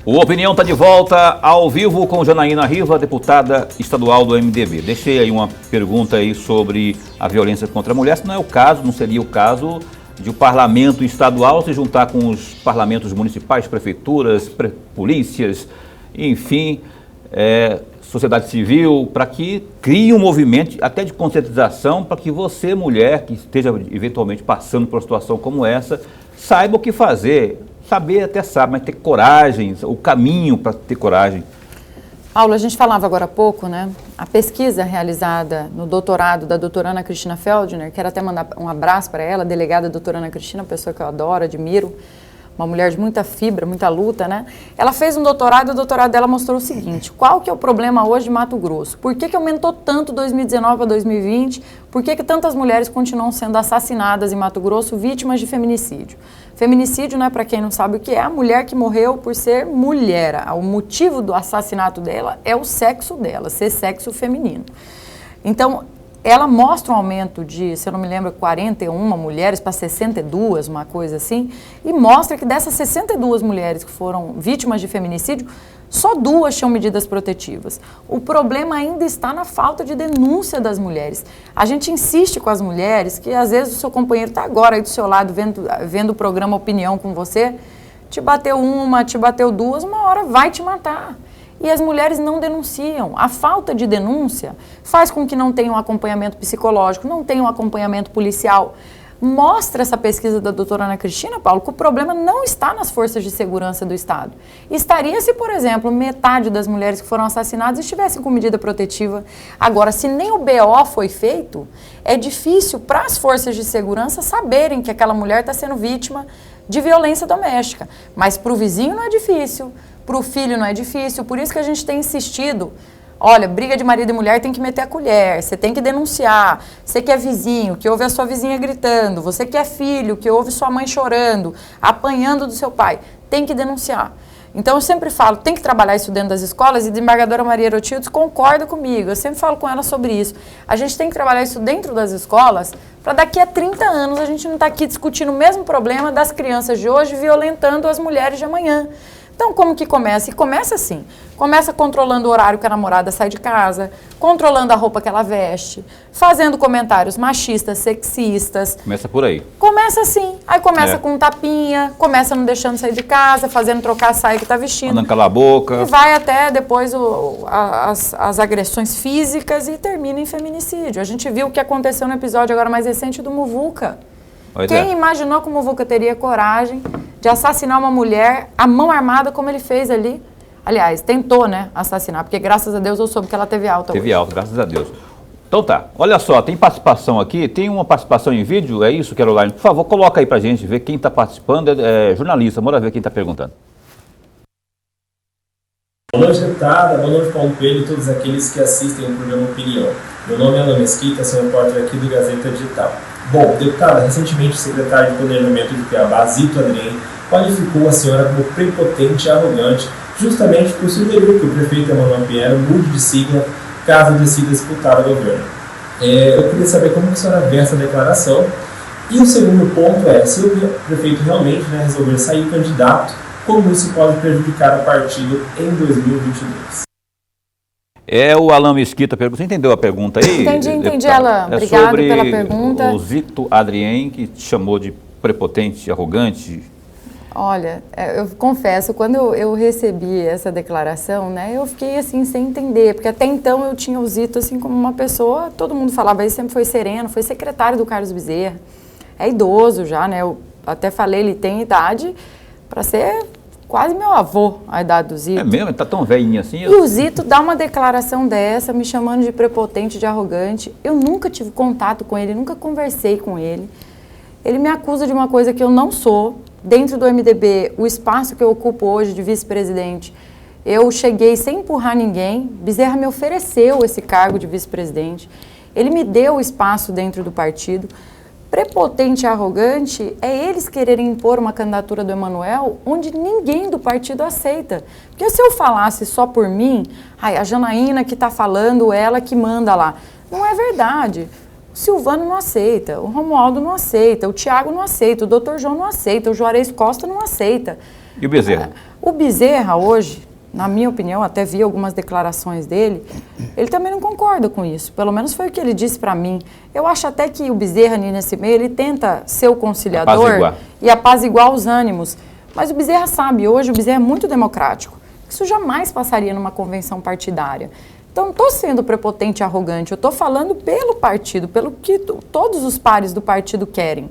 O Opinião está de volta ao vivo com Janaína Riva, deputada estadual do MDB. Deixei aí uma pergunta aí sobre a violência contra a mulher. Se não é o caso, não seria o caso de o parlamento estadual se juntar com os parlamentos municipais, prefeituras, polícias, enfim, sociedade civil, para que crie um movimento até de conscientização, para que você, mulher, que esteja eventualmente passando por uma situação como essa, saiba o que fazer. Saber até sabe, mas ter coragem, o caminho para ter coragem. Paulo, a gente falava agora há pouco, né? A pesquisa realizada no doutorado da doutora Ana Cristina Feldner, quero até mandar um abraço para ela, a delegada doutora Ana Cristina, pessoa que eu adoro, admiro, uma mulher de muita fibra, muita luta, né? Ela fez um doutorado e o doutorado dela mostrou o seguinte: qual que é o problema hoje de Mato Grosso? Por que aumentou tanto 2019 para 2020? Por que tantas mulheres continuam sendo assassinadas em Mato Grosso, vítimas de feminicídio? Feminicídio, né, para quem não sabe o que é, a mulher que morreu por ser mulher. O motivo do assassinato dela é o sexo dela, ser sexo feminino. Então, ela mostra um aumento de, se eu não me lembro, 41 mulheres para 62, uma coisa assim, e mostra que dessas 62 mulheres que foram vítimas de feminicídio, só 2 tinham medidas protetivas. O problema ainda está na falta de denúncia das mulheres. A gente insiste com as mulheres que às vezes o seu companheiro está agora aí do seu lado vendo o programa Opinião com você, te bateu 1, te bateu 2, uma hora vai te matar. E as mulheres não denunciam. A falta de denúncia faz com que não tenham acompanhamento psicológico, não tenham acompanhamento policial. Mostra essa pesquisa da doutora Ana Cristina, Paulo, que o problema não está nas forças de segurança do Estado. Estaria se, por exemplo, metade das mulheres que foram assassinadas estivessem com medida protetiva. Agora, se nem o BO foi feito, é difícil para as forças de segurança saberem que aquela mulher está sendo vítima de violência doméstica. Mas para o vizinho não é difícil, para o filho não é difícil, por isso que a gente tem insistido. Olha, briga de marido e mulher tem que meter a colher, você tem que denunciar. Você que é vizinho, que ouve a sua vizinha gritando, você que é filho, que ouve sua mãe chorando, apanhando do seu pai, tem que denunciar. Então, eu sempre falo, tem que trabalhar isso dentro das escolas, e a desembargadora Maria Erotildes concorda comigo, eu sempre falo com ela sobre isso. A gente tem que trabalhar isso dentro das escolas, para daqui a 30 anos a gente não estar aqui discutindo o mesmo problema das crianças de hoje violentando as mulheres de amanhã. Então, como que começa? E começa assim, começa controlando o horário que a namorada sai de casa, controlando a roupa que ela veste, fazendo comentários machistas, sexistas. Começa por aí. Começa assim, aí começa com um tapinha, começa não deixando sair de casa, fazendo trocar a saia que está vestindo. Mandando calar a boca. E vai até depois as agressões físicas e termina em feminicídio. A gente viu o que aconteceu no episódio agora mais recente do Muvuca. Quem imaginou que o Muvuca teria coragem de assassinar uma mulher à mão armada como ele fez ali? Aliás, tentou, né, assassinar, porque graças a Deus eu soube que ela teve alta hoje. Teve alta, graças a Deus. Então tá, olha só, tem participação aqui, tem uma participação em vídeo, é isso, Caroline? Por favor, coloca aí pra gente ver quem está participando, é jornalista, bora ver quem está perguntando. Boa noite, deputada. Boa noite, Paulo Coelho e todos aqueles que assistem o programa Opinião. Meu nome é Alan Mesquita, sou repórter aqui do Gazeta Digital. Bom, deputada, recentemente o secretário de Planejamento de Cuiabá, Zito Adrien, qualificou a senhora como prepotente e arrogante, justamente por sugerir que o prefeito Emanuel Pinheiro mude de sigla caso decida disputar o governo. Eu queria saber como a senhora vê essa declaração. E o segundo ponto é, se o prefeito realmente resolver sair candidato, como isso pode prejudicar o partido em 2022? É o Alan Mesquita, você entendeu a pergunta aí? Entendi, Alan. Obrigado pela pergunta. O Zito Adrien, que te chamou de prepotente, arrogante. Olha, eu confesso, quando eu recebi essa declaração, né, eu fiquei assim, sem entender, porque até então eu tinha o Zito assim como uma pessoa, todo mundo falava, ele sempre foi sereno, foi secretário do Carlos Bezerra, é idoso já, né, eu até falei, ele tem idade para ser quase meu avô, a idade do Zito. É mesmo? Ele tá tão velhinho assim? E o Zito dá uma declaração dessa, me chamando de prepotente, de arrogante. Eu nunca tive contato com ele, nunca conversei com ele. Ele me acusa de uma coisa que eu não sou. Dentro do MDB, o espaço que eu ocupo hoje de vice-presidente, eu cheguei sem empurrar ninguém. Bezerra me ofereceu esse cargo de vice-presidente. Ele me deu o espaço dentro do partido. Prepotente e arrogante é eles quererem impor uma candidatura do Emanuel onde ninguém do partido aceita. Porque se eu falasse só por mim, a Janaína que está falando, ela que manda lá. Não é verdade. O Silvano não aceita, o Romualdo não aceita, o Tiago não aceita, o Dr. João não aceita, o Juarez Costa não aceita. E o Bezerra? O Bezerra hoje, na minha opinião, até vi algumas declarações dele, ele também não concorda com isso. Pelo menos foi o que ele disse para mim. Eu acho até que o Bezerra, nesse meio, ele tenta ser o conciliador e apaziguar os ânimos. Mas o Bezerra sabe, hoje o Bezerra é muito democrático. Isso jamais passaria numa convenção partidária. Então, não estou sendo prepotente e arrogante, eu estou falando pelo partido, pelo que todos os pares do partido querem.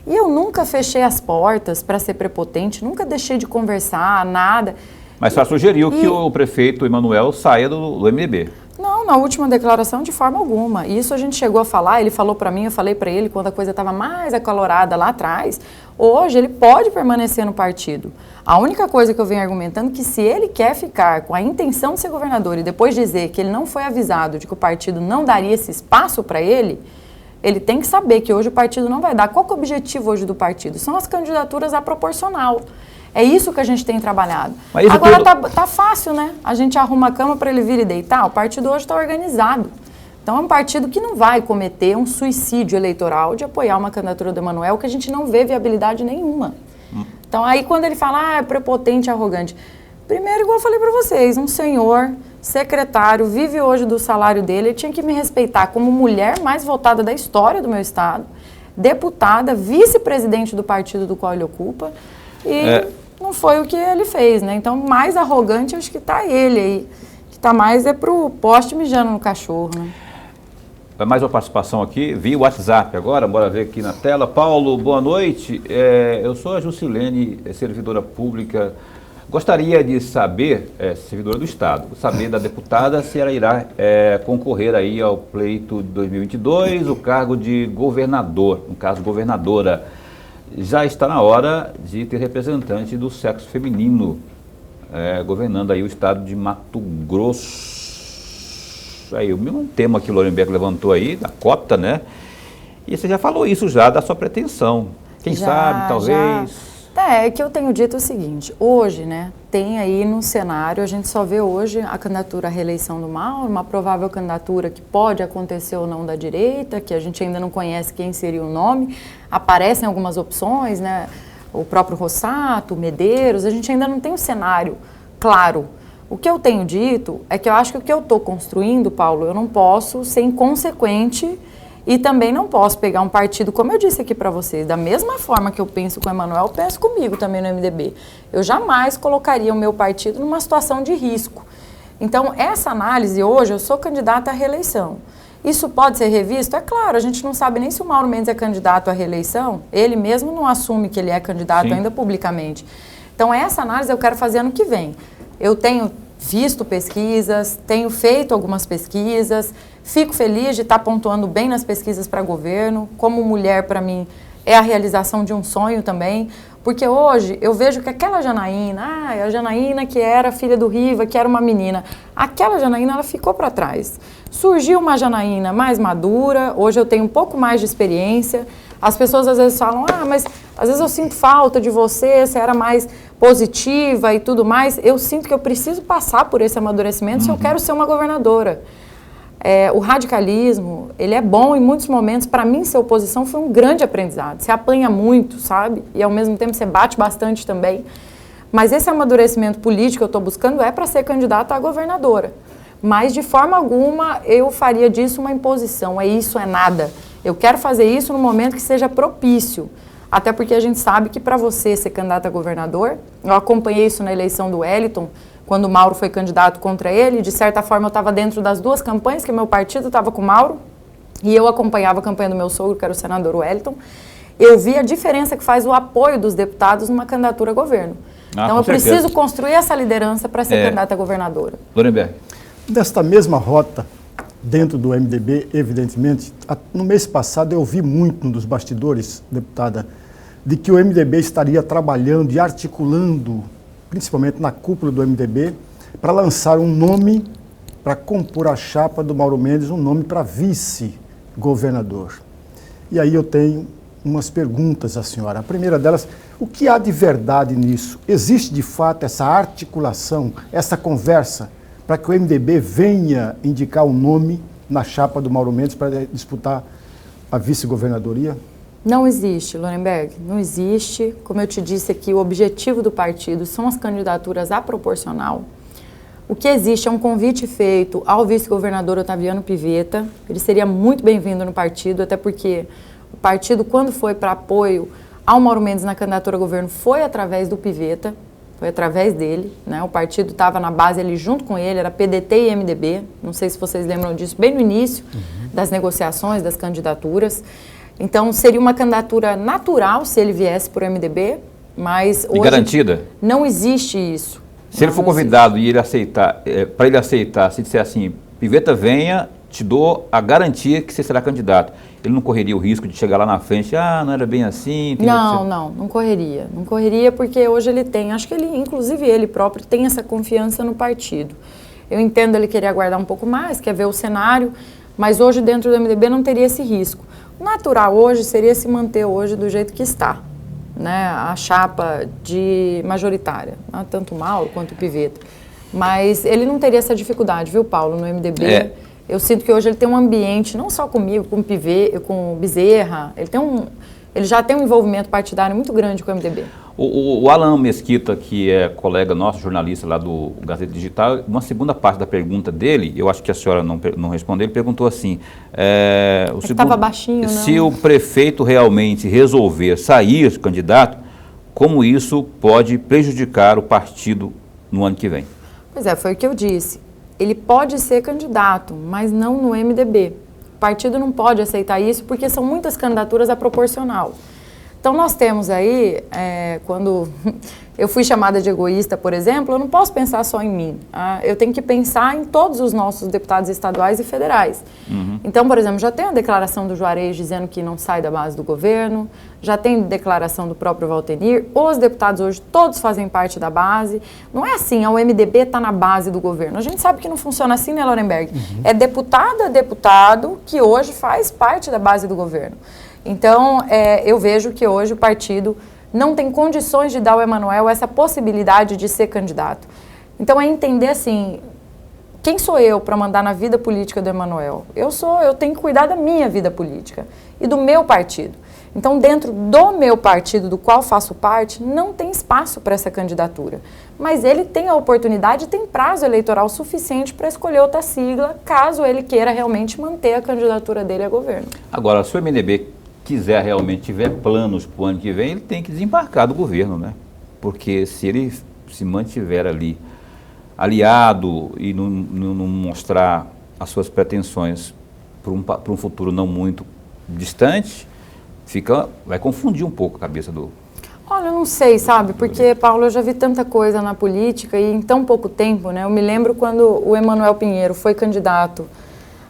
E eu nunca fechei as portas para ser prepotente, nunca deixei de conversar, nada. Mas só sugeriu que o prefeito Emanuel saia do MDB. Não, na última declaração de forma alguma. Isso a gente chegou a falar, ele falou para mim, eu falei para ele quando a coisa estava mais acalorada lá atrás. Hoje ele pode permanecer no partido. A única coisa que eu venho argumentando é que se ele quer ficar com a intenção de ser governador e depois dizer que ele não foi avisado de que o partido não daria esse espaço para ele tem que saber que hoje o partido não vai dar. Qual que é o objetivo hoje do partido? São as candidaturas à proporcional. É isso que a gente tem trabalhado. Agora tá fácil, né? A gente arruma a cama para ele vir e deitar. O partido hoje está organizado. Então é um partido que não vai cometer um suicídio eleitoral de apoiar uma candidatura do Emanuel, que a gente não vê viabilidade nenhuma. Então aí quando ele fala, é prepotente, arrogante. Primeiro, igual eu falei para vocês, um senhor secretário vive hoje do salário dele, ele tinha que me respeitar como mulher mais votada da história do meu estado, deputada, vice-presidente do partido do qual ele ocupa, e não foi o que ele fez, né? Então, mais arrogante acho que está ele aí, que está mais pro poste mijando no cachorro, né? Mais uma participação aqui, via WhatsApp agora, bora ver aqui na tela. Paulo, boa noite. Eu sou a Jusilene, servidora pública. Gostaria de saber, servidora do Estado, saber da deputada se ela irá concorrer aí ao pleito de 2022, o cargo de governador, no caso governadora. Já está na hora de ter representante do sexo feminino governando aí o estado de Mato Grosso. Aí, o mesmo tema que o Lorenberg levantou aí, da cota, né? E você já falou isso já, da sua pretensão. Quem sabe, talvez... É que eu tenho dito o seguinte, hoje, né, tem aí no cenário, a gente só vê hoje a candidatura à reeleição do Mauro, uma provável candidatura que pode acontecer ou não da direita, que a gente ainda não conhece quem seria o nome, aparecem algumas opções, né, o próprio Rossato, o Medeiros, a gente ainda não tem um cenário claro. O que eu tenho dito é que eu acho que o que eu estou construindo, Paulo, eu não posso ser inconsequente e também não posso pegar um partido, como eu disse aqui para vocês, da mesma forma que eu penso com o Emanuel, eu penso comigo também no MDB. Eu jamais colocaria o meu partido numa situação de risco. Então, essa análise hoje, eu sou candidata à reeleição. Isso pode ser revisto? É claro, a gente não sabe nem se o Mauro Mendes é candidato à reeleição, ele mesmo não assume que ele é candidato ainda publicamente. Então, essa análise eu quero fazer ano que vem. Eu tenho visto pesquisas, tenho feito algumas pesquisas, fico feliz de estar pontuando bem nas pesquisas para governo. Como mulher, para mim, é a realização de um sonho também, porque hoje eu vejo que aquela Janaína, a Janaína que era filha do Riva, que era uma menina, aquela Janaína, ela ficou para trás. Surgiu uma Janaína mais madura, hoje eu tenho um pouco mais de experiência. As pessoas às vezes falam, mas às vezes eu sinto falta de você era mais positiva e tudo mais. Eu sinto que eu preciso passar por esse amadurecimento se eu quero ser uma governadora. O radicalismo, ele é bom em muitos momentos. Para mim, ser oposição foi um grande aprendizado. Você apanha muito, sabe? E ao mesmo tempo você bate bastante também. Mas esse amadurecimento político que eu estou buscando é para ser candidata a governadora. Mas de forma alguma eu faria disso uma imposição. É isso, é nada. Eu quero fazer isso no momento que seja propício. Até porque a gente sabe que para você ser candidato a governador, eu acompanhei isso na eleição do Wellington, quando o Mauro foi candidato contra ele, de certa forma eu estava dentro das duas campanhas, que meu partido estava com o Mauro, e eu acompanhava a campanha do meu sogro, que era o senador Wellington. Eu vi a diferença que faz o apoio dos deputados numa candidatura a governo. Então eu preciso construir essa liderança para ser candidata a governadora. Lorenberg. Desta mesma rota, dentro do MDB, evidentemente, no mês passado eu ouvi muito dos bastidores, deputada, de que o MDB estaria trabalhando e articulando, principalmente na cúpula do MDB, para lançar um nome para compor a chapa do Mauro Mendes, um nome para vice-governador. E aí eu tenho umas perguntas à senhora. A primeira delas, o que há de verdade nisso? Existe de fato essa articulação, essa conversa, para que o MDB venha indicar um nome na chapa do Mauro Mendes para disputar a vice-governadoria? Não existe, Lorenberg, não existe. Como eu te disse aqui, o objetivo do partido são as candidaturas à proporcional. O que existe é um convite feito ao vice-governador Otaviano Pivetta. Ele seria muito bem-vindo no partido, até porque o partido, quando foi para apoio ao Mauro Mendes na candidatura a governo, foi através do Pivetta, foi através dele, né? O partido estava na base ali junto com ele, era PDT e MDB, não sei se vocês lembram disso, bem no início das negociações, das candidaturas. Então, seria uma candidatura natural se ele viesse por MDB, mas hoje... E garantida? Não existe isso. Se ele for convidado e ele aceitar, para ele aceitar, se disser assim, Pivetta venha, te dou a garantia que você será candidato. Ele não correria o risco de chegar lá na frente, não era bem assim? Não correria. Não correria porque hoje ele tem, acho que ele, inclusive ele próprio, tem essa confiança no partido. Eu entendo ele querer aguardar um pouco mais, quer ver o cenário, mas hoje dentro do MDB não teria esse risco. O natural hoje seria se manter hoje do jeito que está, né? A chapa de majoritária, tanto o Mauro quanto o Pivetta. Mas ele não teria essa dificuldade, viu, Paulo, no MDB. Eu sinto que hoje ele tem um ambiente, não só comigo, com o Bezerra, ele já tem um envolvimento partidário muito grande com o MDB. O Alan Mesquita, que é colega nosso, jornalista lá do Gazeta Digital, uma segunda parte da pergunta dele, eu acho que a senhora não respondeu, ele perguntou assim, estava baixinho, se o prefeito realmente resolver sair candidato, como isso pode prejudicar o partido no ano que vem? Pois foi o que eu disse. Ele pode ser candidato, mas não no MDB. O partido não pode aceitar isso porque são muitas candidaturas a proporcional. Então nós temos aí, quando eu fui chamada de egoísta, por exemplo, eu não posso pensar só em mim. Eu tenho que pensar em todos os nossos deputados estaduais e federais. Então, por exemplo, já tem a declaração do Juarez dizendo que não sai da base do governo, já tem declaração do próprio Valtenir, os deputados hoje todos fazem parte da base. Não é assim, o MDB está na base do governo. A gente sabe que não funciona assim, né, Lorenberg? É deputado a deputado que hoje faz parte da base do governo. Então, eu vejo que hoje o partido não tem condições de dar ao Emanuel essa possibilidade de ser candidato. Então é entender assim, quem sou eu para mandar na vida política do Emanuel? Eu tenho que cuidar da minha vida política e do meu partido. Então, dentro do meu partido, do qual faço parte, não tem espaço para essa candidatura. Mas ele tem a oportunidade, tem prazo eleitoral suficiente para escolher outra sigla, caso ele queira realmente manter a candidatura dele a governo. Agora, se o MDB quiser realmente, tiver planos para o ano que vem, ele tem que desembarcar do governo, né? Porque se ele se mantiver ali aliado e não mostrar as suas pretensões para um futuro não muito distante, vai confundir um pouco a cabeça do... Olha, eu não sei, sabe? Porque, Paulo, eu já vi tanta coisa na política e em tão pouco tempo, né? Eu me lembro quando o Emanuel Pinheiro foi candidato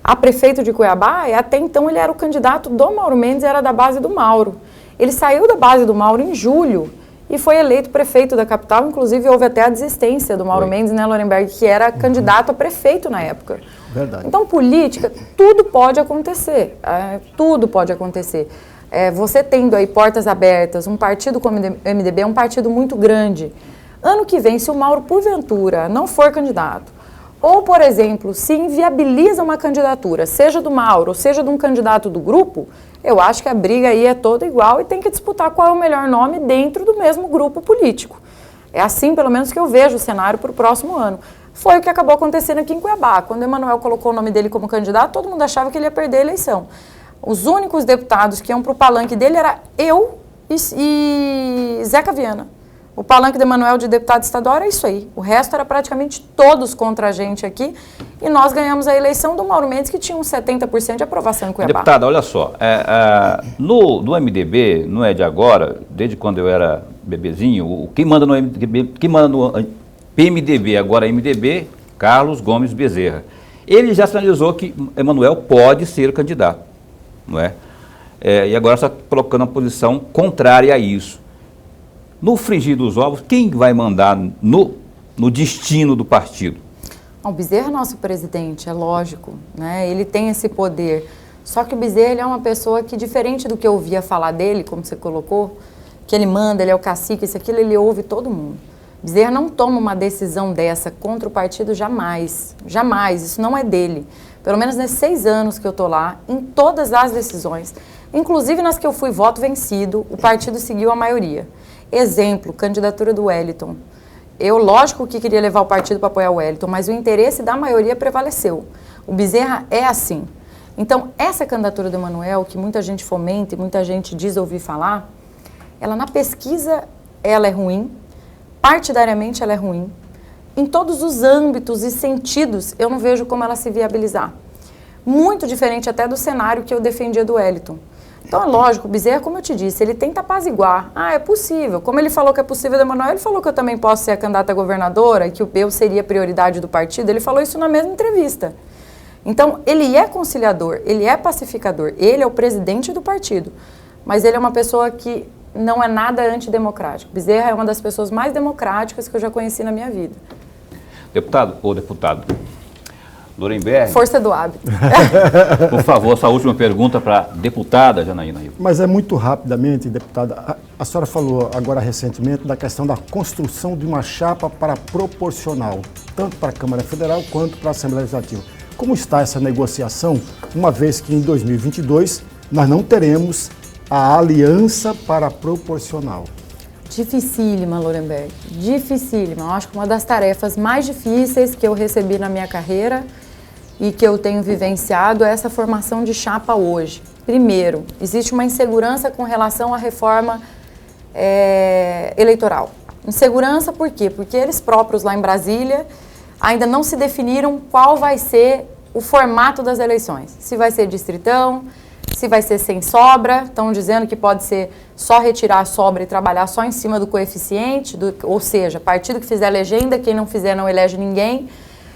a prefeito de Cuiabá, e até então ele era o candidato do Mauro Mendes e era da base do Mauro. Ele saiu da base do Mauro em julho e foi eleito prefeito da capital, inclusive houve até a desistência do Mauro Mendes, né, Lorenberg, que era candidato a prefeito na época. Verdade. Então, política, tudo pode acontecer, tudo pode acontecer. Você tendo aí portas abertas, um partido como o MDB é um partido muito grande. Ano que vem, se o Mauro, porventura, não for candidato, ou, por exemplo, se inviabiliza uma candidatura, seja do Mauro, seja de um candidato do grupo, eu acho que a briga aí é toda igual e tem que disputar qual é o melhor nome dentro do mesmo grupo político. É assim, pelo menos, que eu vejo o cenário para o próximo ano. Foi o que acabou acontecendo aqui em Cuiabá. Quando o Emanuel colocou o nome dele como candidato, todo mundo achava que ele ia perder a eleição. Os únicos deputados que iam para o palanque dele era eu e Zeca Viana. O palanque do Emanuel de deputado estadual era isso aí. O resto era praticamente todos contra a gente aqui. E nós ganhamos a eleição do Mauro Mendes, que tinha uns 70% de aprovação em Cuiabá. Deputada, olha só, no MDB, não é de agora, desde quando eu era bebezinho, quem manda no PMDB, agora MDB, Carlos Gomes Bezerra. Ele já sinalizou que Emanuel pode ser candidato. Não é? E agora está colocando uma posição contrária a isso. No frigir dos ovos, quem vai mandar no destino do partido? O Bezerra é nosso presidente, é lógico, né? Ele tem esse poder. Só que o Bezerra ele é uma pessoa que, diferente do que eu ouvia falar dele, como você colocou, que ele manda, ele é o cacique, isso, aquilo, ele ouve todo mundo. Bezerra não toma uma decisão dessa contra o partido jamais, jamais, isso não é dele. Pelo menos nesses 6 anos que eu estou lá, em todas as decisões, inclusive nas que eu fui voto vencido, o partido seguiu a maioria. Exemplo, candidatura do Wellington. Eu, lógico que queria levar o partido para apoiar o Wellington, mas o interesse da maioria prevaleceu. O Bezerra é assim. Então, essa candidatura do Emanuel, que muita gente fomenta e muita gente diz ouvir falar, ela na pesquisa, ela é ruim, partidariamente ela é ruim. Em todos os âmbitos e sentidos, eu não vejo como ela se viabilizar. Muito diferente até do cenário que eu defendia do Wellington. Então, é lógico, o Bezerra, como eu te disse, ele tenta apaziguar. É possível. Como ele falou que é possível do Emanuel, ele falou que eu também posso ser a candidata a governadora e que o eu seria prioridade do partido. Ele falou isso na mesma entrevista. Então, ele é conciliador, ele é pacificador, ele é o presidente do partido. Mas ele é uma pessoa que não é nada antidemocrático. Bezerra é uma das pessoas mais democráticas que eu já conheci na minha vida. Deputado ou deputado Lorenberg. Força do hábito. Por favor, essa última pergunta para a deputada Janaína Hilva. Mas é muito rapidamente, deputada. A senhora falou agora recentemente da questão da construção de uma chapa para proporcional, tanto para a Câmara Federal quanto para a Assembleia Legislativa. Como está essa negociação, uma vez que em 2022 nós não teremos a aliança para proporcional? Dificílima, Lorenberg. Dificílima. Eu acho que uma das tarefas mais difíceis que eu recebi na minha carreira e que eu tenho vivenciado é essa formação de chapa hoje. Primeiro, existe uma insegurança com relação à reforma eleitoral. Insegurança por quê? Porque eles próprios lá em Brasília ainda não se definiram qual vai ser o formato das eleições. Se vai ser distritão, se vai ser sem sobra, estão dizendo que pode ser só retirar a sobra e trabalhar só em cima do coeficiente, ou seja, partido que fizer legenda, quem não fizer não elege ninguém.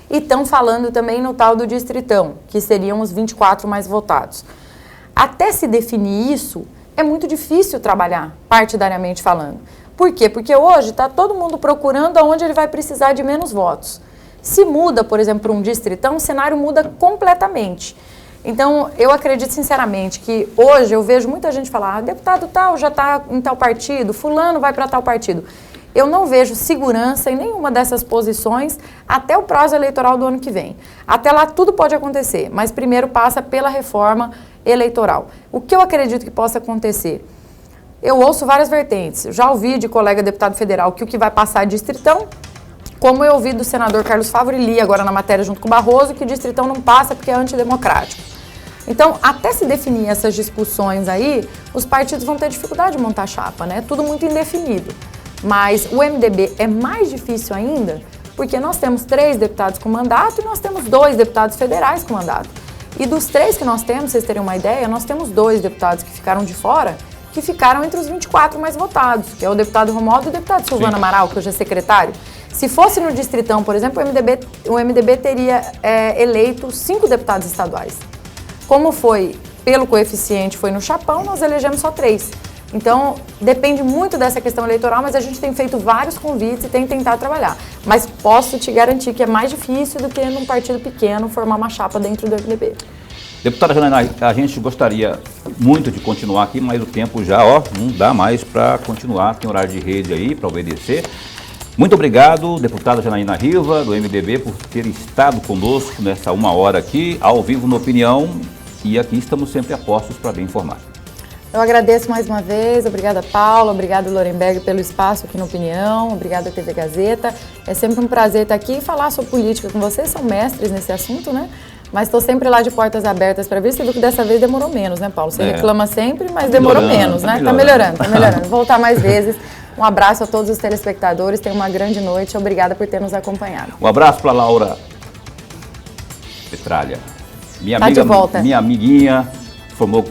E estão falando também no tal do distritão, que seriam os 24 mais votados. Até se definir isso, é muito difícil trabalhar, partidariamente falando. Por quê? Porque hoje está todo mundo procurando aonde ele vai precisar de menos votos. Se muda, por exemplo, para um distritão, o cenário muda completamente. Então, eu acredito sinceramente que hoje eu vejo muita gente falar, deputado tal já está em tal partido, fulano vai para tal partido. Eu não vejo segurança em nenhuma dessas posições até o prazo eleitoral do ano que vem. Até lá tudo pode acontecer, mas primeiro passa pela reforma eleitoral. O que eu acredito que possa acontecer? Eu ouço várias vertentes. Já ouvi de colega deputado federal que o que vai passar é distritão, como eu ouvi do senador Carlos Favre, li agora na matéria junto com o Barroso, que distritão não passa porque é antidemocrático. Então, até se definir essas discussões aí, os partidos vão ter dificuldade de montar chapa, né? Tudo muito indefinido. Mas o MDB é mais difícil ainda, porque nós temos 3 deputados com mandato e nós temos 2 deputados federais com mandato. E dos 3 que nós temos, vocês terem uma ideia, nós temos 2 deputados que ficaram de fora, que ficaram entre os 24 mais votados, que é o deputado Romualdo e o deputado Silvano Amaral, que hoje é secretário. Se fosse no distritão, por exemplo, o MDB teria eleito 5 deputados estaduais. Como foi pelo coeficiente, foi no chapão, nós elegemos só 3. Então, depende muito dessa questão eleitoral, mas a gente tem feito vários convites e tem tentado trabalhar. Mas posso te garantir que é mais difícil do que num partido pequeno formar uma chapa dentro do MDB. Deputada Janaína, a gente gostaria muito de continuar aqui, mas o tempo já não dá mais para continuar, tem horário de rede aí para obedecer. Muito obrigado, deputada Janaína Riva, do MDB, por ter estado conosco nessa 1 hora aqui, ao vivo no Opinião, e aqui estamos sempre a postos para bem informar. Eu agradeço mais uma vez, obrigada Paula, obrigada Lorenberg pelo espaço aqui no Opinião, obrigada TV Gazeta. É sempre um prazer estar aqui e falar sobre política com vocês, são mestres nesse assunto, né? Mas estou sempre lá de portas abertas para ver. Você viu que dessa vez demorou menos, né, Paulo? Você reclama sempre, mas demorou menos, né? Tá melhorando. Vou voltar mais vezes. Um abraço a todos os telespectadores, tenham uma grande noite, obrigada por ter nos acompanhado. Um abraço para Laura Petralha, minha tá amiga, de volta. Minha amiguinha,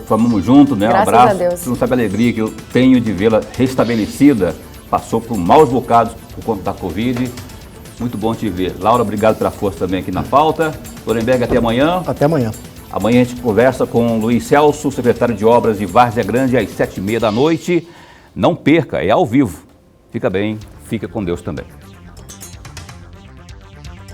formamos junto, né? Graças um abraço. a Deus. Você não sabe a alegria que eu tenho de vê-la restabelecida, passou por maus bocados por conta da Covid. Muito bom te ver. Laura, obrigado pela força também aqui na pauta. Lorenberg, até amanhã. Até amanhã. Amanhã a gente conversa com Luiz Celso, secretário de Obras de Várzea Grande, às 7h30 da noite. Não perca, é ao vivo. Fica bem, fica com Deus também.